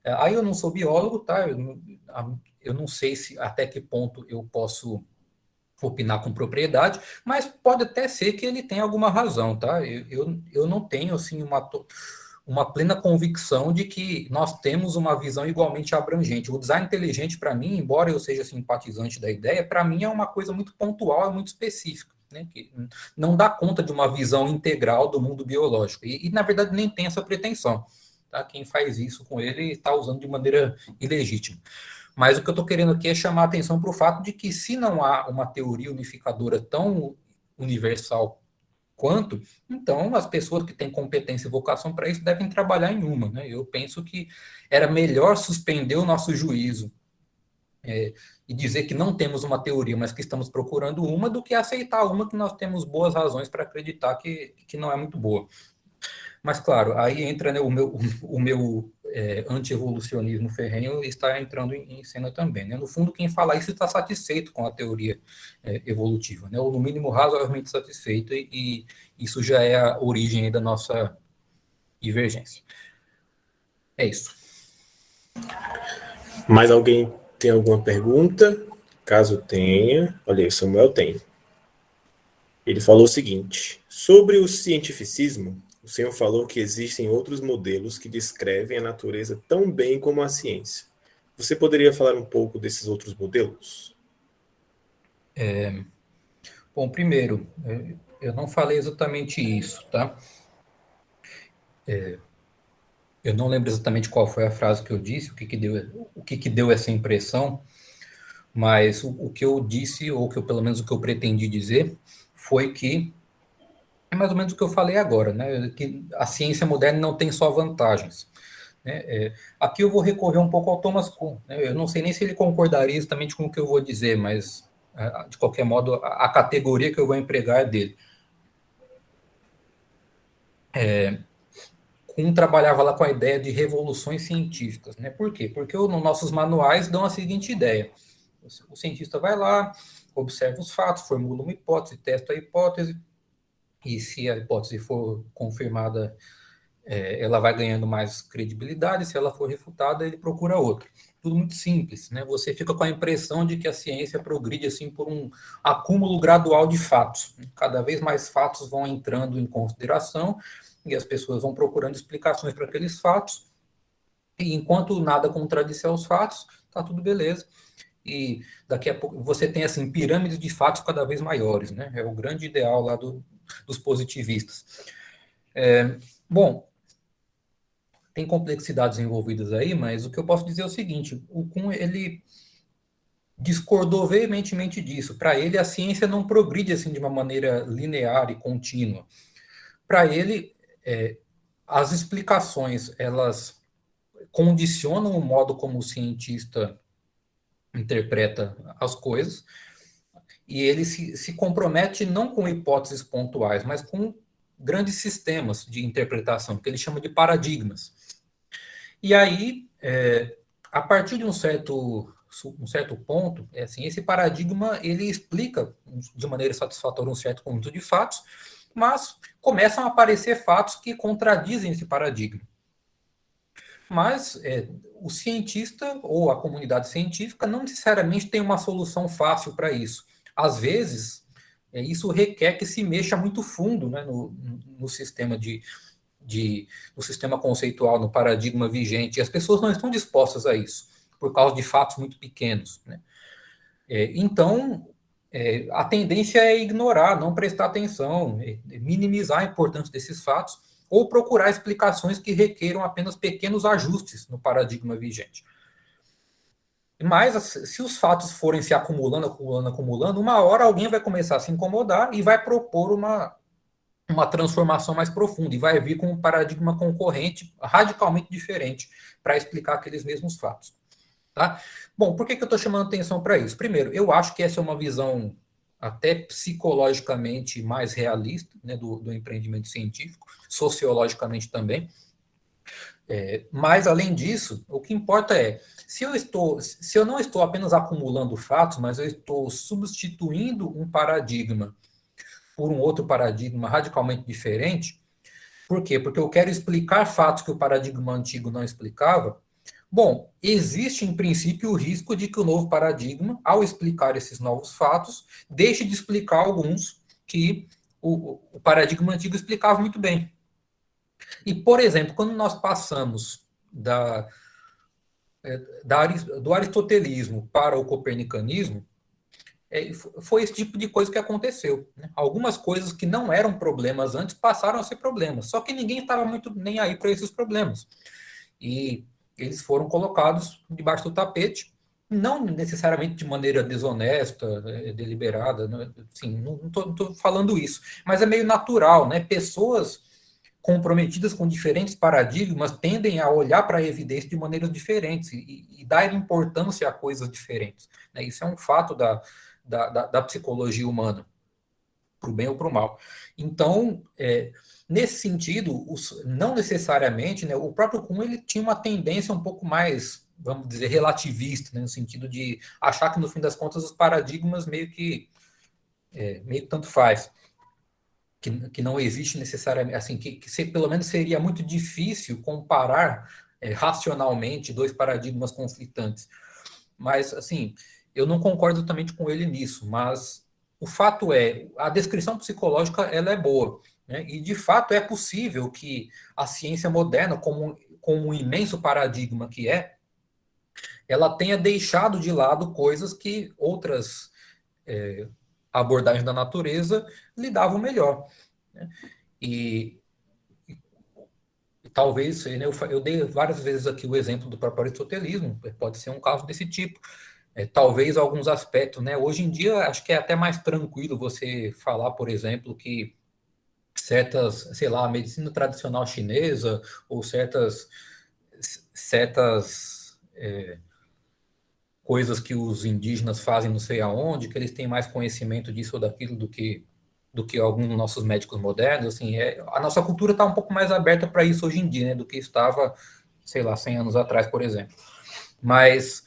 S3: Aí eu não sou biólogo, tá? Eu não sei até que ponto eu posso opinar com propriedade, mas pode até ser que ele tenha alguma razão, tá? Eu não tenho, assim, uma plena convicção de que nós temos uma visão igualmente abrangente. O design inteligente, para mim, embora eu seja simpatizante da ideia, para mim é uma coisa muito pontual, muito específica, né? Que não dá conta de uma visão integral do mundo biológico. E na verdade, nem tem essa pretensão. Tá? Quem faz isso com ele está usando de maneira ilegítima. Mas o que eu estou querendo aqui é chamar a atenção para o fato de que, se não há uma teoria unificadora tão universal quanto, então as pessoas que têm competência e vocação para isso devem trabalhar em uma, né? Eu penso que era melhor suspender o nosso juízo e dizer que não temos uma teoria, mas que estamos procurando uma, do que aceitar uma que nós temos boas razões para acreditar que não é muito boa. Mas, claro, aí entra, né, o meu anti-evolucionismo ferrenho está entrando em cena também, né? No fundo, quem fala isso está satisfeito com a teoria evolutiva, né? Ou, no mínimo, razoavelmente satisfeito, e isso já é a origem da nossa divergência. É isso.
S1: Mais alguém tem alguma pergunta? Caso tenha... Olha aí, Samuel tem. Ele falou o seguinte: sobre o cientificismo, o senhor falou que existem outros modelos que descrevem a natureza tão bem como a ciência. Você poderia falar um pouco desses outros modelos?
S3: Bom, primeiro, eu não falei exatamente isso, tá? Eu não lembro exatamente qual foi a frase que eu disse, o que deu essa impressão, mas o que eu disse, ou pelo menos o que eu pretendi dizer, foi que é mais ou menos o que eu falei agora, né? Que a ciência moderna não tem só vantagens, né? Aqui eu vou recorrer um pouco ao Thomas Kuhn, né? Eu não sei nem se ele concordaria exatamente com o que eu vou dizer, mas, de qualquer modo, a categoria que eu vou empregar é dele. Kuhn trabalhava lá com a ideia de revoluções científicas, né? Por quê? Porque nos nossos manuais dão a seguinte ideia: O cientista vai lá, observa os fatos, formula uma hipótese, testa a hipótese, e se a hipótese for confirmada, ela vai ganhando mais credibilidade, se ela for refutada, ele procura outra. Tudo muito simples, né? Você fica com a impressão de que a ciência progride assim por um acúmulo gradual de fatos. Cada vez mais fatos vão entrando em consideração e as pessoas vão procurando explicações para aqueles fatos. E enquanto nada contradisser os fatos, tá tudo beleza. E daqui a pouco você tem assim pirâmides de fatos cada vez maiores, né? É o grande ideal lá dos positivistas. Bom, tem complexidades envolvidas aí, mas o que eu posso dizer é o seguinte: o Kuhn, ele discordou veementemente disso. Para ele, a ciência não progride assim de uma maneira linear e contínua. Para ele, as explicações, elas condicionam o modo como o cientista interpreta as coisas, e ele se compromete não com hipóteses pontuais, mas com grandes sistemas de interpretação, que ele chama de paradigmas. E aí, a partir de um certo ponto, assim, esse paradigma ele explica de maneira satisfatória um certo conjunto de fatos, mas começam a aparecer fatos que contradizem esse paradigma. Mas o cientista ou a comunidade científica não necessariamente tem uma solução fácil para isso. Às vezes, isso requer que se mexa muito fundo, né, no sistema no sistema conceitual, no paradigma vigente, e as pessoas não estão dispostas a isso, por causa de fatos muito pequenos, né? Então, a tendência é ignorar, não prestar atenção, minimizar a importância desses fatos, ou procurar explicações que requeram apenas pequenos ajustes no paradigma vigente. Mas, se os fatos forem se acumulando, uma hora alguém vai começar a se incomodar e vai propor uma transformação mais profunda, e vai vir com um paradigma concorrente radicalmente diferente para explicar aqueles mesmos fatos. Tá? Bom, por que eu estou chamando atenção para isso? Primeiro, eu acho que essa é uma visão até psicologicamente mais realista, né, do empreendimento científico, sociologicamente também. Mas, além disso, o que importa é, se eu não estou apenas acumulando fatos, mas eu estou substituindo um paradigma por um outro paradigma radicalmente diferente. Por quê? Porque eu quero explicar fatos que o paradigma antigo não explicava. Bom, existe em princípio o risco de que o novo paradigma, ao explicar esses novos fatos, deixe de explicar alguns que o paradigma antigo explicava muito bem. E, por exemplo, quando nós passamos do aristotelismo para o copernicanismo, foi esse tipo de coisa que aconteceu, né? Algumas coisas que não eram problemas antes passaram a ser problemas, só que ninguém estava muito nem aí para esses problemas. E eles foram colocados debaixo do tapete, não necessariamente de maneira desonesta, deliberada, né? Assim, não estou falando isso, mas é meio natural, né? Pessoas comprometidas com diferentes paradigmas tendem a olhar para a evidência de maneiras diferentes e dar importância a coisas diferentes, né? Isso é um fato da psicologia humana, para o bem ou para o mal. Então, nesse sentido, não necessariamente, né, o próprio Kuhn ele tinha uma tendência um pouco mais, vamos dizer, relativista, né, no sentido de achar que, no fim das contas, os paradigmas meio que tanto faz. Que não existe necessariamente, assim, que pelo menos seria muito difícil comparar racionalmente dois paradigmas conflitantes. Mas, assim, eu não concordo totalmente com ele nisso, mas o fato é, a descrição psicológica ela é boa, né? E, de fato, é possível que a ciência moderna, como um imenso paradigma que ela tenha deixado de lado coisas que outras abordagens da natureza lidavam melhor, né? E talvez, né, eu dei várias vezes aqui o exemplo do próprio aristotelismo, pode ser um caso desse tipo. Talvez alguns aspectos, né? Hoje em dia, acho que é até mais tranquilo você falar, por exemplo, que certas, sei lá, a medicina tradicional chinesa ou certas coisas que os indígenas fazem não sei aonde, que eles têm mais conhecimento disso ou daquilo do que alguns dos nossos médicos modernos. Assim, a nossa cultura está um pouco mais aberta para isso hoje em dia, né, do que estava, sei lá, 100 anos atrás, por exemplo. Mas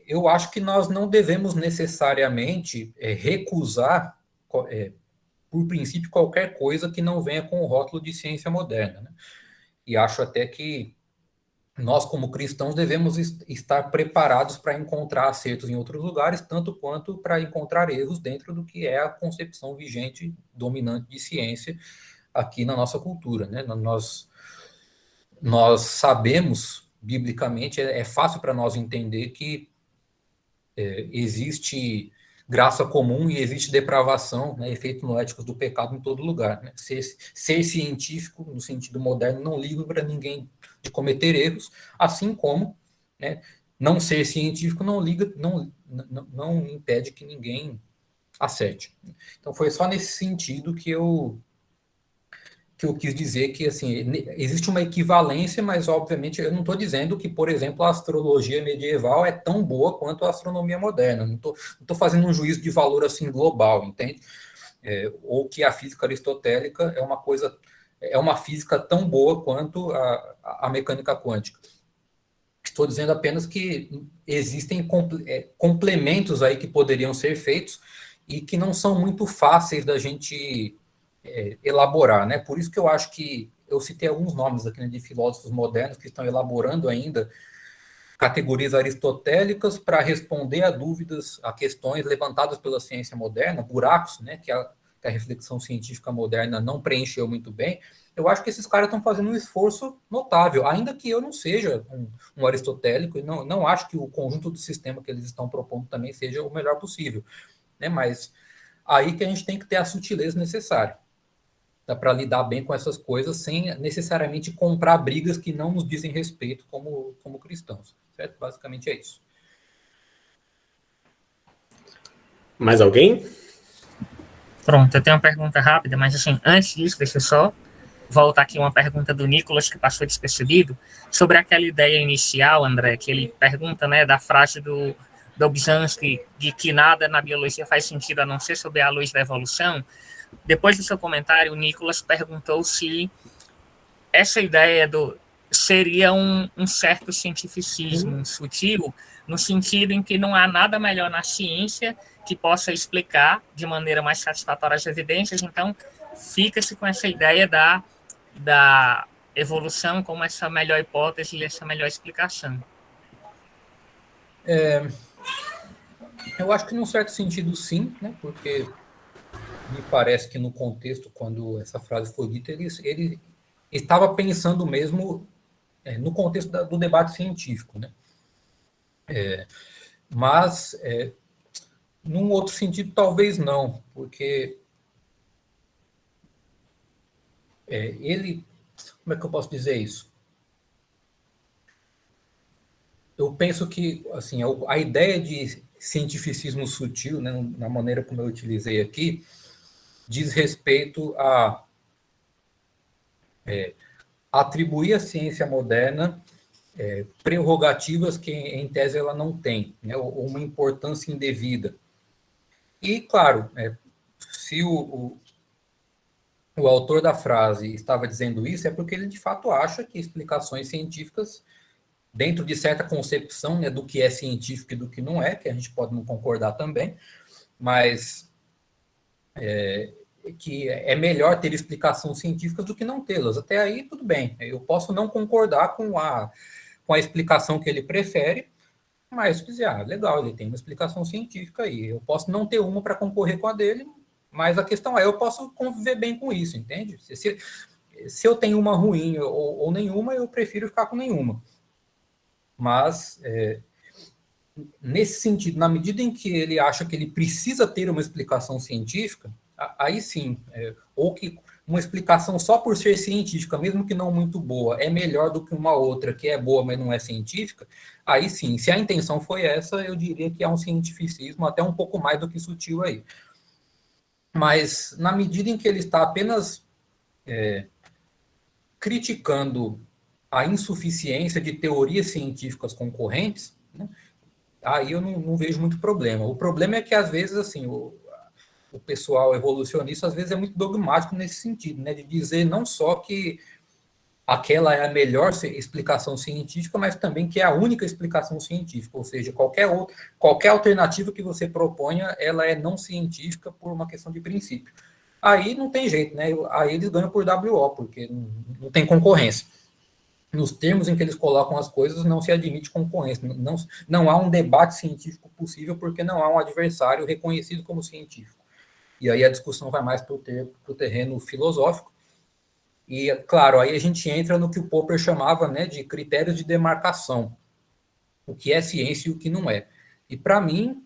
S3: eu acho que nós não devemos necessariamente recusar, por princípio, qualquer coisa que não venha com o rótulo de ciência moderna, né? E acho até que nós, como cristãos, devemos estar preparados para encontrar acertos em outros lugares, tanto quanto para encontrar erros dentro do que é a concepção vigente, dominante de ciência aqui na nossa cultura, né? Nós sabemos, biblicamente, é fácil para nós entender que existe graça comum e existe depravação, né, efeitos noéticos do pecado em todo lugar. Né? Ser científico, no sentido moderno, não livra ninguém de cometer erros, assim como, né, não ser científico não impede que ninguém acerte. Então, foi só nesse sentido que eu quis dizer que, assim, existe uma equivalência, mas, obviamente, eu não estou dizendo que, por exemplo, a astrologia medieval é tão boa quanto a astronomia moderna. Não estou fazendo um juízo de valor, assim, global, entende? Ou que a física aristotélica é uma física tão boa quanto a mecânica quântica. Estou dizendo apenas que existem complementos aí que poderiam ser feitos e que não são muito fáceis da gente elaborar, né? Por isso que eu acho que eu citei alguns nomes aqui, né, de filósofos modernos que estão elaborando ainda categorias aristotélicas para responder a dúvidas, a questões levantadas pela ciência moderna, buracos, né, que a reflexão científica moderna não preencheu muito bem. Eu acho que esses caras estão fazendo um esforço notável, ainda que eu não seja um aristotélico e não acho que o conjunto do sistema que eles estão propondo também seja o melhor possível, né? Mas aí que a gente tem que ter a sutileza necessária para lidar bem com essas coisas sem necessariamente comprar brigas que não nos dizem respeito como cristãos, certo? Basicamente é isso.
S1: Mais alguém?
S2: Pronto, eu tenho uma pergunta rápida, mas assim, antes disso, deixa eu só voltar aqui uma pergunta do Nicolas, que passou despercebido, sobre aquela ideia inicial, André, que ele pergunta, né, da frase do Dobzhansky, de que nada na biologia faz sentido a não ser sob a luz da evolução. Depois do seu comentário, o Nicolas perguntou se essa ideia seria um certo cientificismo sutil, no sentido em que não há nada melhor na ciência que possa explicar de maneira mais satisfatória as evidências, então fica-se com essa ideia da evolução como essa melhor hipótese e essa melhor explicação.
S3: Eu acho que num certo sentido sim, né? Porque me parece que no contexto, quando essa frase foi dita, ele estava pensando mesmo no contexto do debate científico, né? Mas, num outro sentido, talvez não, porque ele... Como é que eu posso dizer isso? Eu penso que, assim, a ideia de cientificismo sutil, né, na maneira como eu utilizei aqui, diz respeito a atribuir à ciência moderna prerrogativas que, em tese, ela não tem, né, ou uma importância indevida. E, claro, se o autor da frase estava dizendo isso, é porque ele, de fato, acha que explicações científicas, dentro de certa concepção, né, do que é científico e do que não é, que a gente pode não concordar também, mas que é melhor ter explicações científicas do que não tê-las. Até aí, tudo bem. Eu posso não concordar com a explicação que ele prefere, mas dizer, legal, ele tem uma explicação científica aí. Eu posso não ter uma para concorrer com a dele, mas a questão é, eu posso conviver bem com isso, entende? Se eu tenho uma ruim ou nenhuma, eu prefiro ficar com nenhuma. Mas, nesse sentido, na medida em que ele acha que ele precisa ter uma explicação científica, aí sim, ou que uma explicação só por ser científica, mesmo que não muito boa, é melhor do que uma outra que é boa, mas não é científica, aí sim, se a intenção foi essa, eu diria que é um cientificismo até um pouco mais do que sutil aí. Mas, na medida em que ele está apenas criticando a insuficiência de teorias científicas concorrentes, né, aí eu não vejo muito problema. O problema é que, às vezes, assim, o pessoal evolucionista, às vezes, é muito dogmático nesse sentido, né, de dizer não só que aquela é a melhor explicação científica, mas também que é a única explicação científica, ou seja, qualquer alternativa que você proponha, ela é não científica por uma questão de princípio. Aí não tem jeito, né? Aí eles ganham por WO, porque não tem concorrência. Nos termos em que eles colocam as coisas, não se admite concorrência. Não há um debate científico possível, porque não há um adversário reconhecido como científico. E aí a discussão vai mais para o terreno filosófico. E, claro, aí a gente entra no que o Popper chamava, né, de critérios de demarcação. O que é ciência e o que não é. E, para mim,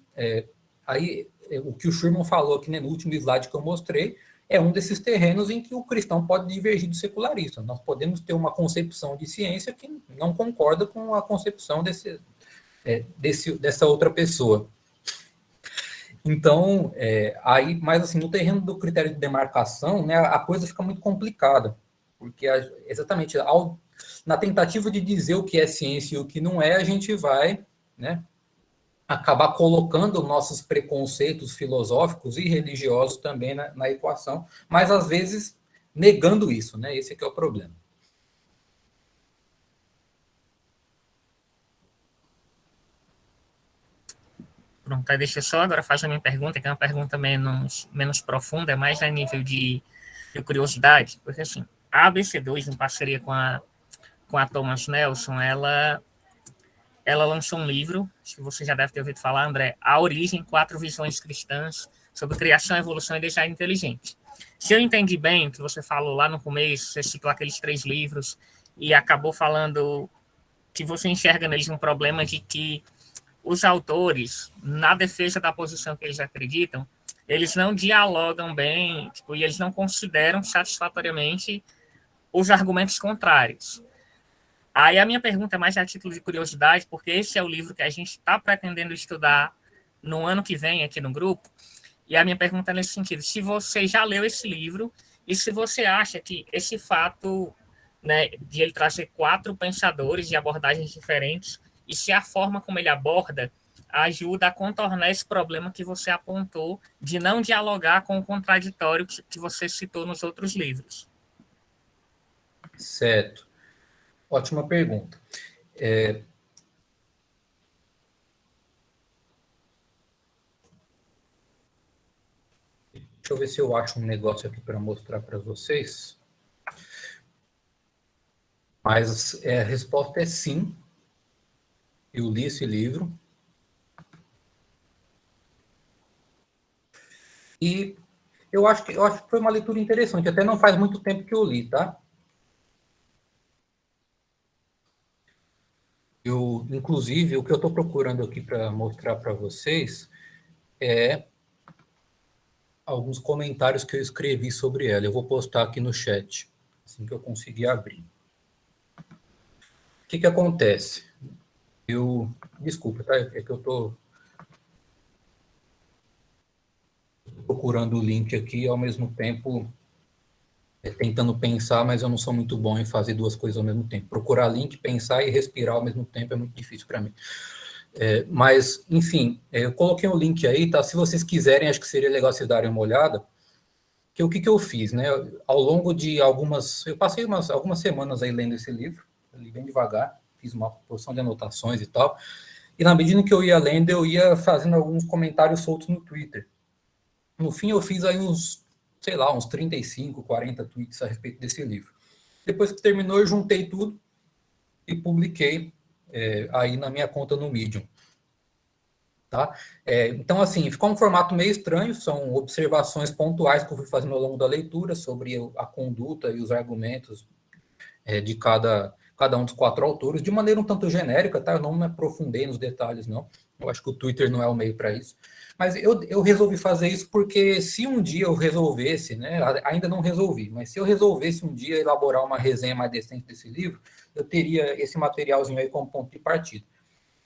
S3: o que o Schurman falou aqui, né, no último slide que eu mostrei, é um desses terrenos em que o cristão pode divergir do secularista. Nós podemos ter uma concepção de ciência que não concorda com a concepção dessa outra pessoa. Então, mas assim, no terreno do critério de demarcação, né, a coisa fica muito complicada, porque exatamente na tentativa de dizer o que é ciência e o que não é, a gente vai, né, acabar colocando nossos preconceitos filosóficos e religiosos também na equação, mas às vezes negando isso, né? Esse aqui é o problema.
S2: Pronto, aí deixa eu só agora fazer a minha pergunta, que é uma pergunta menos profunda, é mais a nível de curiosidade, porque assim, a ABC2, em parceria com a Thomas Nelson, ela lançou um livro, acho que você já deve ter ouvido falar, André, A Origem, 4 Visões Cristãs sobre Criação, Evolução e Design Inteligente. Se eu entendi bem o que você falou lá no começo, você citou aqueles 3 livros e acabou falando que você enxerga neles um problema de que os autores, na defesa da posição que eles acreditam, eles não dialogam bem, e eles não consideram satisfatoriamente os argumentos contrários. Aí a minha pergunta é mais a título de curiosidade, porque esse é o livro que a gente está pretendendo estudar no ano que vem aqui no grupo, e a minha pergunta é nesse sentido, se você já leu esse livro, e se você acha que esse fato, né, de ele trazer 4 pensadores de abordagens diferentes, e se a forma como ele aborda ajuda a contornar esse problema que você apontou de não dialogar com o contraditório que você citou nos outros livros.
S3: Certo. Ótima pergunta. Deixa eu ver se eu acho um negócio aqui para mostrar para vocês. Mas a resposta é sim. Eu li esse livro. E eu acho que foi uma leitura interessante. Até não faz muito tempo que eu li, tá? Inclusive, o que eu estou procurando aqui para mostrar para vocês é alguns comentários que eu escrevi sobre ela. Eu vou postar aqui no chat, assim que eu conseguir abrir. O que acontece? Desculpa, tá? É que eu estou procurando o link aqui e, ao mesmo tempo, tentando pensar, mas eu não sou muito bom em fazer 2 coisas ao mesmo tempo. Procurar link, pensar e respirar ao mesmo tempo é muito difícil para mim. Mas, enfim, eu coloquei um link aí, tá? Se vocês quiserem, acho que seria legal vocês darem uma olhada. O que eu fiz, né? Ao longo de eu passei algumas semanas aí lendo esse livro, eu li bem devagar, fiz uma porção de anotações e tal, e na medida que eu ia lendo, eu ia fazendo alguns comentários soltos no Twitter. No fim, eu fiz aí uns 35, 40 tweets a respeito desse livro. Depois que terminou, eu juntei tudo e publiquei aí na minha conta no Medium. Tá? Então, assim, ficou um formato meio estranho, são observações pontuais que eu fui fazendo ao longo da leitura sobre a conduta e os argumentos de cada um dos 4 autores, de maneira um tanto genérica, tá? Eu não me aprofundei nos detalhes, não. Eu acho que o Twitter não é o meio para isso. Mas eu resolvi fazer isso porque se um dia eu resolvesse, né, ainda não resolvi, mas se eu resolvesse um dia elaborar uma resenha mais decente desse livro, eu teria esse materialzinho aí como ponto de partida.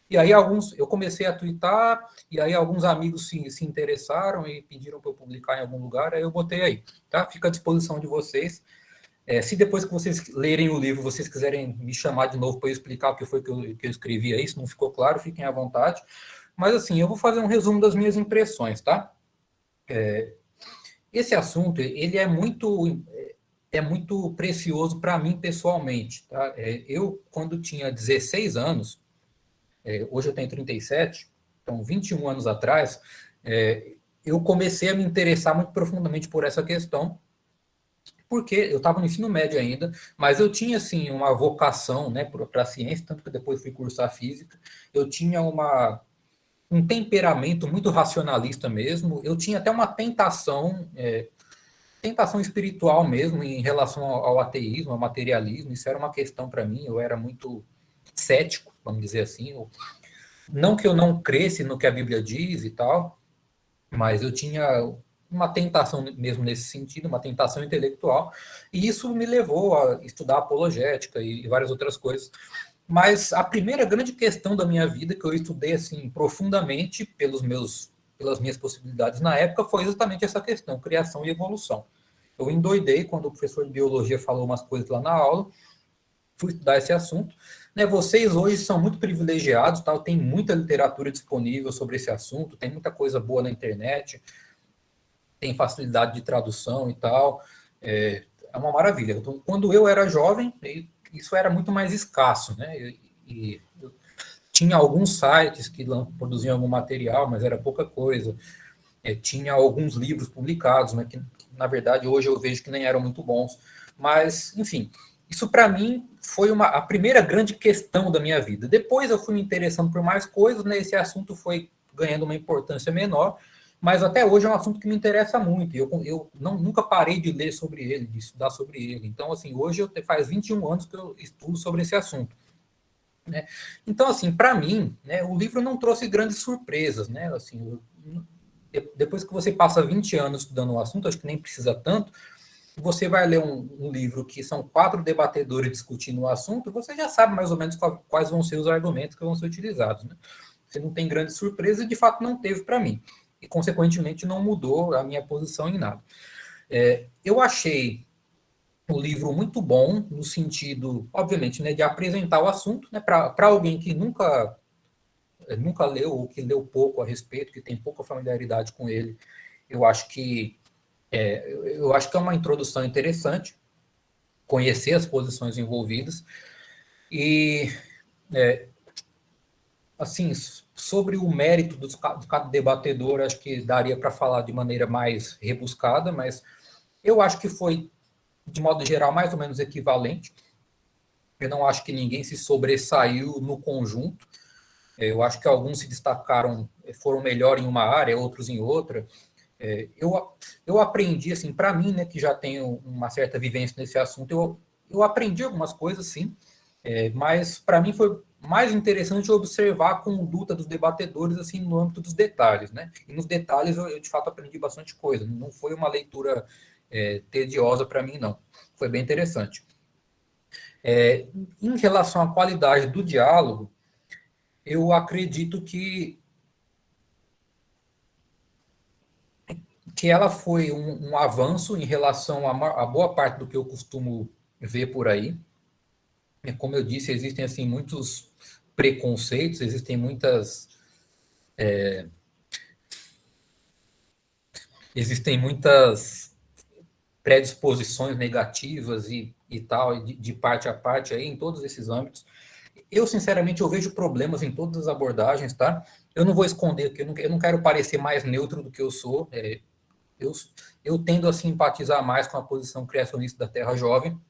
S3: E aí eu comecei a twittar, e aí alguns amigos se interessaram e pediram para eu publicar em algum lugar, aí eu botei aí, tá? Fica à disposição de vocês. Se depois que vocês lerem o livro, vocês quiserem me chamar de novo para eu explicar o que foi que eu escrevi aí, se não ficou claro, fiquem à vontade. Mas assim, eu vou fazer um resumo das minhas impressões, tá? Esse assunto, ele é muito é muito precioso para mim pessoalmente. Tá? Eu, quando tinha 16 anos, hoje eu tenho 37, então 21 anos atrás, eu comecei a me interessar muito profundamente por essa questão, porque eu estava no ensino médio ainda, mas eu tinha, assim, uma vocação, né, para a ciência, tanto que depois fui cursar física, eu tinha um temperamento muito racionalista mesmo, eu tinha até uma tentação espiritual mesmo em relação ao ateísmo, ao materialismo, isso era uma questão para mim, eu era muito cético, vamos dizer assim, não que eu não cresce no que a Bíblia diz e tal, mas eu tinha uma tentação mesmo nesse sentido, uma tentação intelectual, e isso me levou a estudar apologética e várias outras coisas. Mas a primeira grande questão da minha vida que eu estudei assim profundamente pelas minhas possibilidades na época foi justamente essa questão, criação e evolução. Eu endoidei quando o professor de biologia falou umas coisas lá na aula, fui estudar esse assunto. Né, vocês hoje são muito privilegiados, tá? Tem muita literatura disponível sobre esse assunto, tem muita coisa boa na internet, tem facilidade de tradução e tal, é uma maravilha. Então, quando eu era jovem, isso era muito mais escasso, né? Eu tinha alguns sites que produziam algum material, mas era pouca coisa. Tinha alguns livros publicados, né, que, na verdade, hoje eu vejo que nem eram muito bons. Mas, enfim, isso para mim foi a primeira grande questão da minha vida. Depois eu fui me interessando por mais coisas, né, esse assunto foi ganhando uma importância menor, mas até hoje é um assunto que me interessa muito. Eu nunca parei de ler sobre ele, de estudar sobre ele. Então, assim, hoje faz 21 anos que eu estudo sobre esse assunto. Né? Então, assim, para mim, né, o livro não trouxe grandes surpresas. Né? Assim, depois que você passa 20 anos estudando o assunto, acho que nem precisa tanto, você vai ler um livro que são 4 debatedores discutindo o assunto, você já sabe mais ou menos quais vão ser os argumentos que vão ser utilizados. Né? Você não tem grande surpresa e, de fato, não teve para mim. E, consequentemente, não mudou a minha posição em nada. Eu achei o livro muito bom, no sentido, obviamente, né, de apresentar o assunto, né, para alguém que nunca leu ou que leu pouco a respeito, que tem pouca familiaridade com ele. Eu acho que é uma introdução interessante, conhecer as posições envolvidas e, assim, sobre o mérito de cada debatedor, acho que daria para falar de maneira mais rebuscada, mas eu acho que foi, de modo geral, mais ou menos equivalente. Eu não acho que ninguém se sobressaiu no conjunto. Eu acho que alguns se destacaram, foram melhor em uma área, outros em outra. Eu aprendi, assim, para mim, né, que já tenho uma certa vivência nesse assunto, eu aprendi algumas coisas, sim, mas para mim foi mais interessante observar a conduta dos debatedores, assim, no âmbito dos detalhes, né? E nos detalhes eu de fato aprendi bastante coisa. Não foi uma leitura tediosa para mim, não. Foi bem interessante. Em relação à qualidade do diálogo, eu acredito que ela foi um avanço em relação a boa parte do que eu costumo ver por aí. Como eu disse, existem assim muitos preconceitos, existem muitas predisposições negativas e tal, de parte a parte aí em todos esses âmbitos. Eu, sinceramente, eu vejo problemas em todas as abordagens, tá? Eu não vou esconder que eu não quero parecer mais neutro do que eu sou. Eu tendo a simpatizar mais com a posição criacionista da Terra Jovem.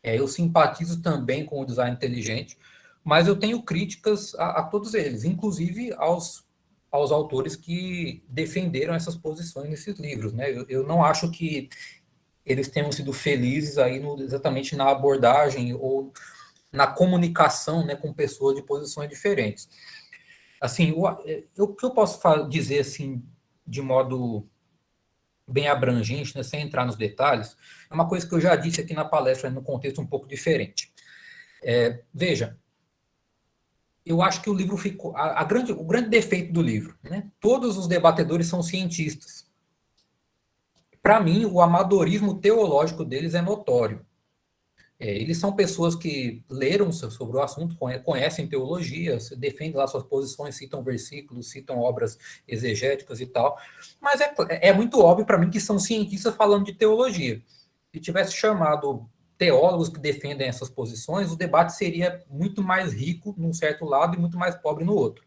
S3: Eu simpatizo também com o design inteligente, mas eu tenho críticas a todos eles, inclusive aos autores que defenderam essas posições nesses livros. Né? Eu não acho que eles tenham sido felizes aí exatamente na abordagem ou na comunicação, né, com pessoas de posições diferentes. Assim, o que eu posso dizer assim, de modo bem abrangente, né, sem entrar nos detalhes, é uma coisa que eu já disse aqui na palestra, num contexto um pouco diferente. Veja, eu acho que o livro ficou... o grande defeito do livro, né? Todos os debatedores são cientistas. Para mim, o amadorismo teológico deles é notório. Eles são pessoas que leram sobre o assunto, conhecem teologia, defendem lá suas posições, citam versículos, citam obras exegéticas e tal, mas é muito óbvio para mim que são cientistas falando de teologia. e tivesse chamado teólogos que defendem essas posições, o debate seria muito mais rico num certo lado e muito mais pobre no outro.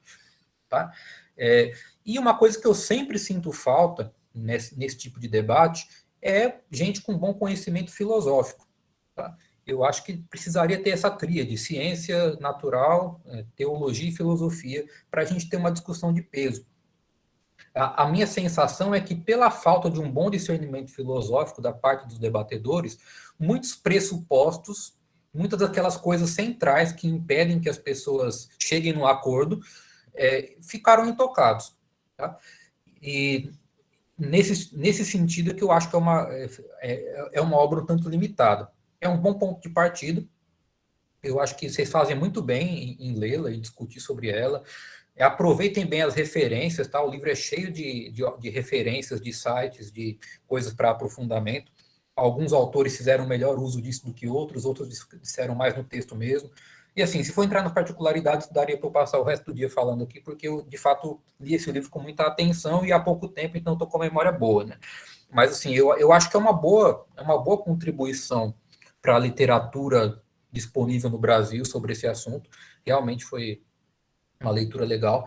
S3: Tá? E uma coisa que eu sempre sinto falta nesse tipo de debate é gente com bom conhecimento filosófico. Tá? Eu acho que precisaria ter essa tríade, ciência natural, teologia e filosofia, para a gente ter uma discussão de peso. A minha sensação é que, pela falta de um bom discernimento filosófico da parte dos debatedores, muitos pressupostos, muitas daquelas coisas centrais que impedem que as pessoas cheguem no acordo, ficaram intocados. Tá? E nesse sentido é que eu acho que é uma obra um tanto limitada. É um bom ponto de partida. Eu acho que vocês fazem muito bem em lê-la e discutir sobre ela. Aproveitem bem as referências, tá? O livro é cheio de referências, de sites, de coisas para aprofundamento. Alguns autores fizeram melhor uso disso do que outros disseram mais no texto mesmo. E assim, se for entrar nas particularidades, daria para eu passar o resto do dia falando aqui, porque eu, de fato, li esse livro com muita atenção e há pouco tempo, então estou com a memória boa, né? Mas assim, eu acho que é uma boa contribuição para a literatura disponível no Brasil sobre esse assunto. Realmente foi uma leitura legal.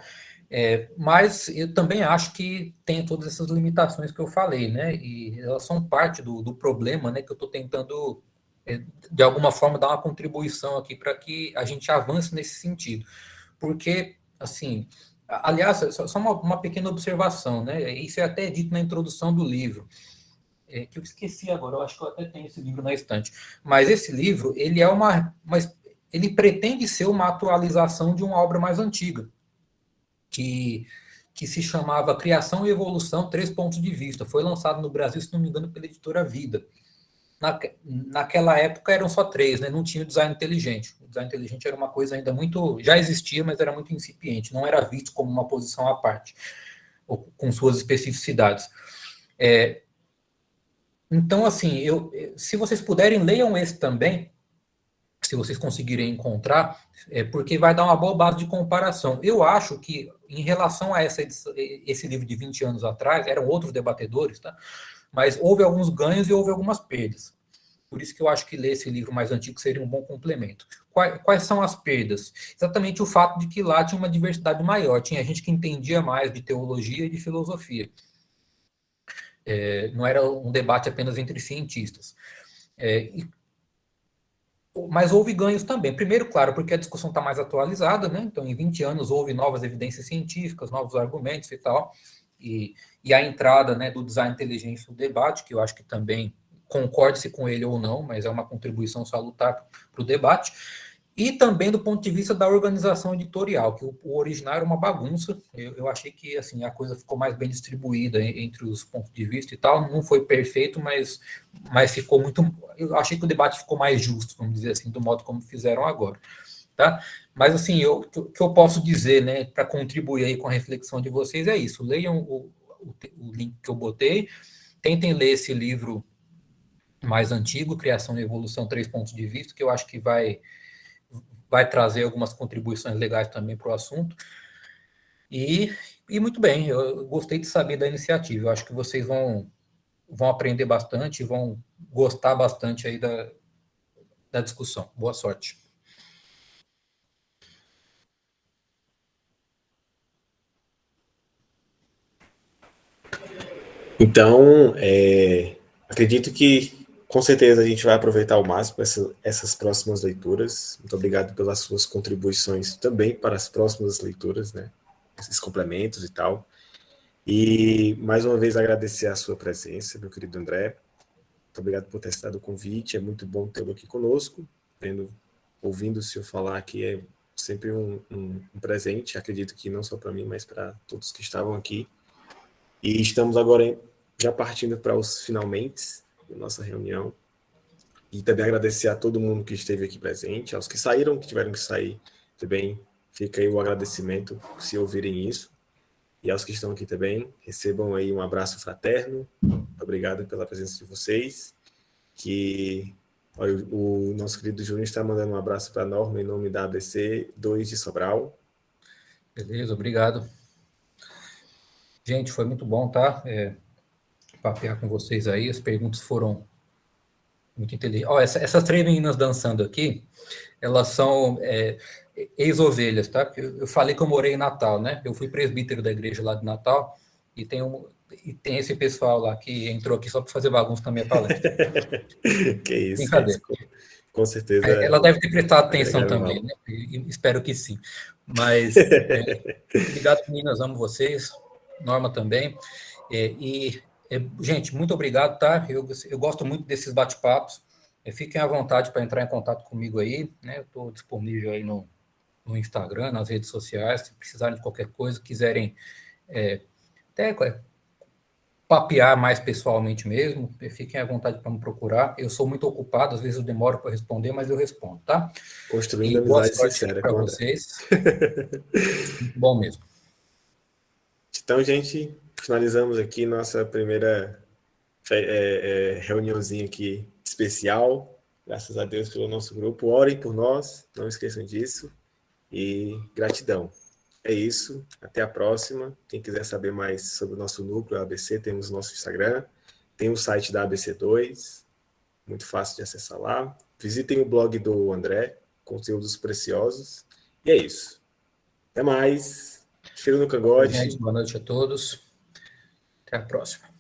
S3: Mas eu também acho que tem todas essas limitações que eu falei, né? E elas são parte do problema, né? Que eu estou tentando, de alguma forma, dar uma contribuição aqui para que a gente avance nesse sentido. Porque, assim, aliás, só uma pequena observação, né? Isso é até dito na introdução do livro, que eu esqueci agora, eu acho que eu até tenho esse livro na estante. Mas esse livro, ele é ele pretende ser uma atualização de uma obra mais antiga, que se chamava Criação e Evolução, Três Pontos de Vista. Foi lançado no Brasil, se não me engano, pela editora Vida. Naquela época eram só três, né? Não tinha o design inteligente. O design inteligente era uma coisa ainda muito... Já existia, mas era muito incipiente. Não era visto como uma posição à parte, ou com suas especificidades. Então, assim, se vocês puderem, leiam esse também, se vocês conseguirem encontrar, porque vai dar uma boa base de comparação. Eu acho que, em relação a esse livro de 20 anos atrás, eram outros debatedores, tá? Mas houve alguns ganhos e houve algumas perdas. Por isso que eu acho que ler esse livro mais antigo seria um bom complemento. Quais são as perdas? Exatamente o fato de que lá tinha uma diversidade maior, tinha gente que entendia mais de teologia e de filosofia. Não era um debate apenas entre cientistas. Mas houve ganhos também. Primeiro, claro, porque a discussão está mais atualizada, né? Então, em 20 anos, houve novas evidências científicas, novos argumentos e tal. E a entrada, né, do design inteligente no debate, que eu acho que também, concorde-se com ele ou não, mas é uma contribuição salutar para o debate. E também do ponto de vista da organização editorial, que o original era uma bagunça. Eu achei que assim, a coisa ficou mais bem distribuída entre os pontos de vista e tal. Não foi perfeito, mas ficou muito... Eu achei que o debate ficou mais justo, vamos dizer assim, do modo como fizeram agora. Tá? Mas assim, o que eu posso dizer, né, para contribuir aí com a reflexão de vocês é isso. Leiam o link que eu botei, tentem ler esse livro mais antigo, Criação e Evolução, Três Pontos de Vista, que eu acho que vai trazer algumas contribuições legais também para o assunto. E muito bem, eu gostei de saber da iniciativa. Eu acho que vocês vão aprender bastante, vão gostar bastante aí da discussão. Boa sorte.
S1: Então, acredito que com certeza a gente vai aproveitar ao máximo essas próximas leituras. Muito obrigado pelas suas contribuições também para as próximas leituras, né? Esses complementos e tal. E mais uma vez agradecer a sua presença, meu querido André. Muito obrigado por ter aceitado o convite. É muito bom tê-lo aqui conosco. Ouvindo o senhor falar aqui é sempre um presente. Acredito que não só para mim, mas para todos que estavam aqui. E estamos agora já partindo para os finalmente da nossa reunião. E também agradecer a todo mundo que esteve aqui presente, aos que saíram, que tiveram que sair também. Fica aí o agradecimento se ouvirem isso. E aos que estão aqui também, recebam aí um abraço fraterno. Muito obrigado pela presença de vocês. O nosso querido Júnior está mandando um abraço para a Norma em nome da ABC 2 de Sobral.
S3: Beleza, obrigado. Gente, foi muito bom, tá? Papear com vocês aí. As perguntas foram Muito inteligente. Ó, essas 3 meninas dançando aqui, elas são ex-ovelhas, tá? Porque eu falei que eu morei em Natal, né? Eu fui presbítero da igreja lá de Natal e tem esse pessoal lá que entrou aqui só para fazer bagunça na minha palestra.
S1: Que isso,
S3: Brincadeira.
S1: com certeza
S3: Ela deve ter prestado atenção
S1: agregaram
S3: também,
S1: valor.
S3: né? E espero que sim. Mas obrigado, meninas, amo vocês. Norma também. Gente, muito obrigado, tá? Eu gosto muito desses bate-papos. Fiquem à vontade para entrar em contato comigo aí, né? Eu estou disponível aí no Instagram, nas redes sociais, se precisarem de qualquer coisa, quiserem até papear mais pessoalmente mesmo, fiquem à vontade para me procurar. Eu sou muito ocupado, às vezes eu demoro para responder, mas eu respondo, tá?
S1: Construindo
S3: E boa
S1: amizade
S3: sorte
S1: sincera
S3: para
S1: com o André.
S3: vocês. Muito bom mesmo.
S1: Então, gente, finalizamos aqui nossa primeira reuniãozinha aqui especial. Graças a Deus pelo nosso grupo. Orem por nós, não esqueçam disso. E gratidão. É isso. Até a próxima. Quem quiser saber mais sobre o nosso núcleo ABC, temos nosso Instagram. Tem o site da ABC2. Muito fácil de acessar lá. Visitem o blog do André, conteúdos preciosos. E é isso. Até mais. Cheiro no
S3: Gente,
S1: cangote.
S3: boa noite a todos. Até a próxima.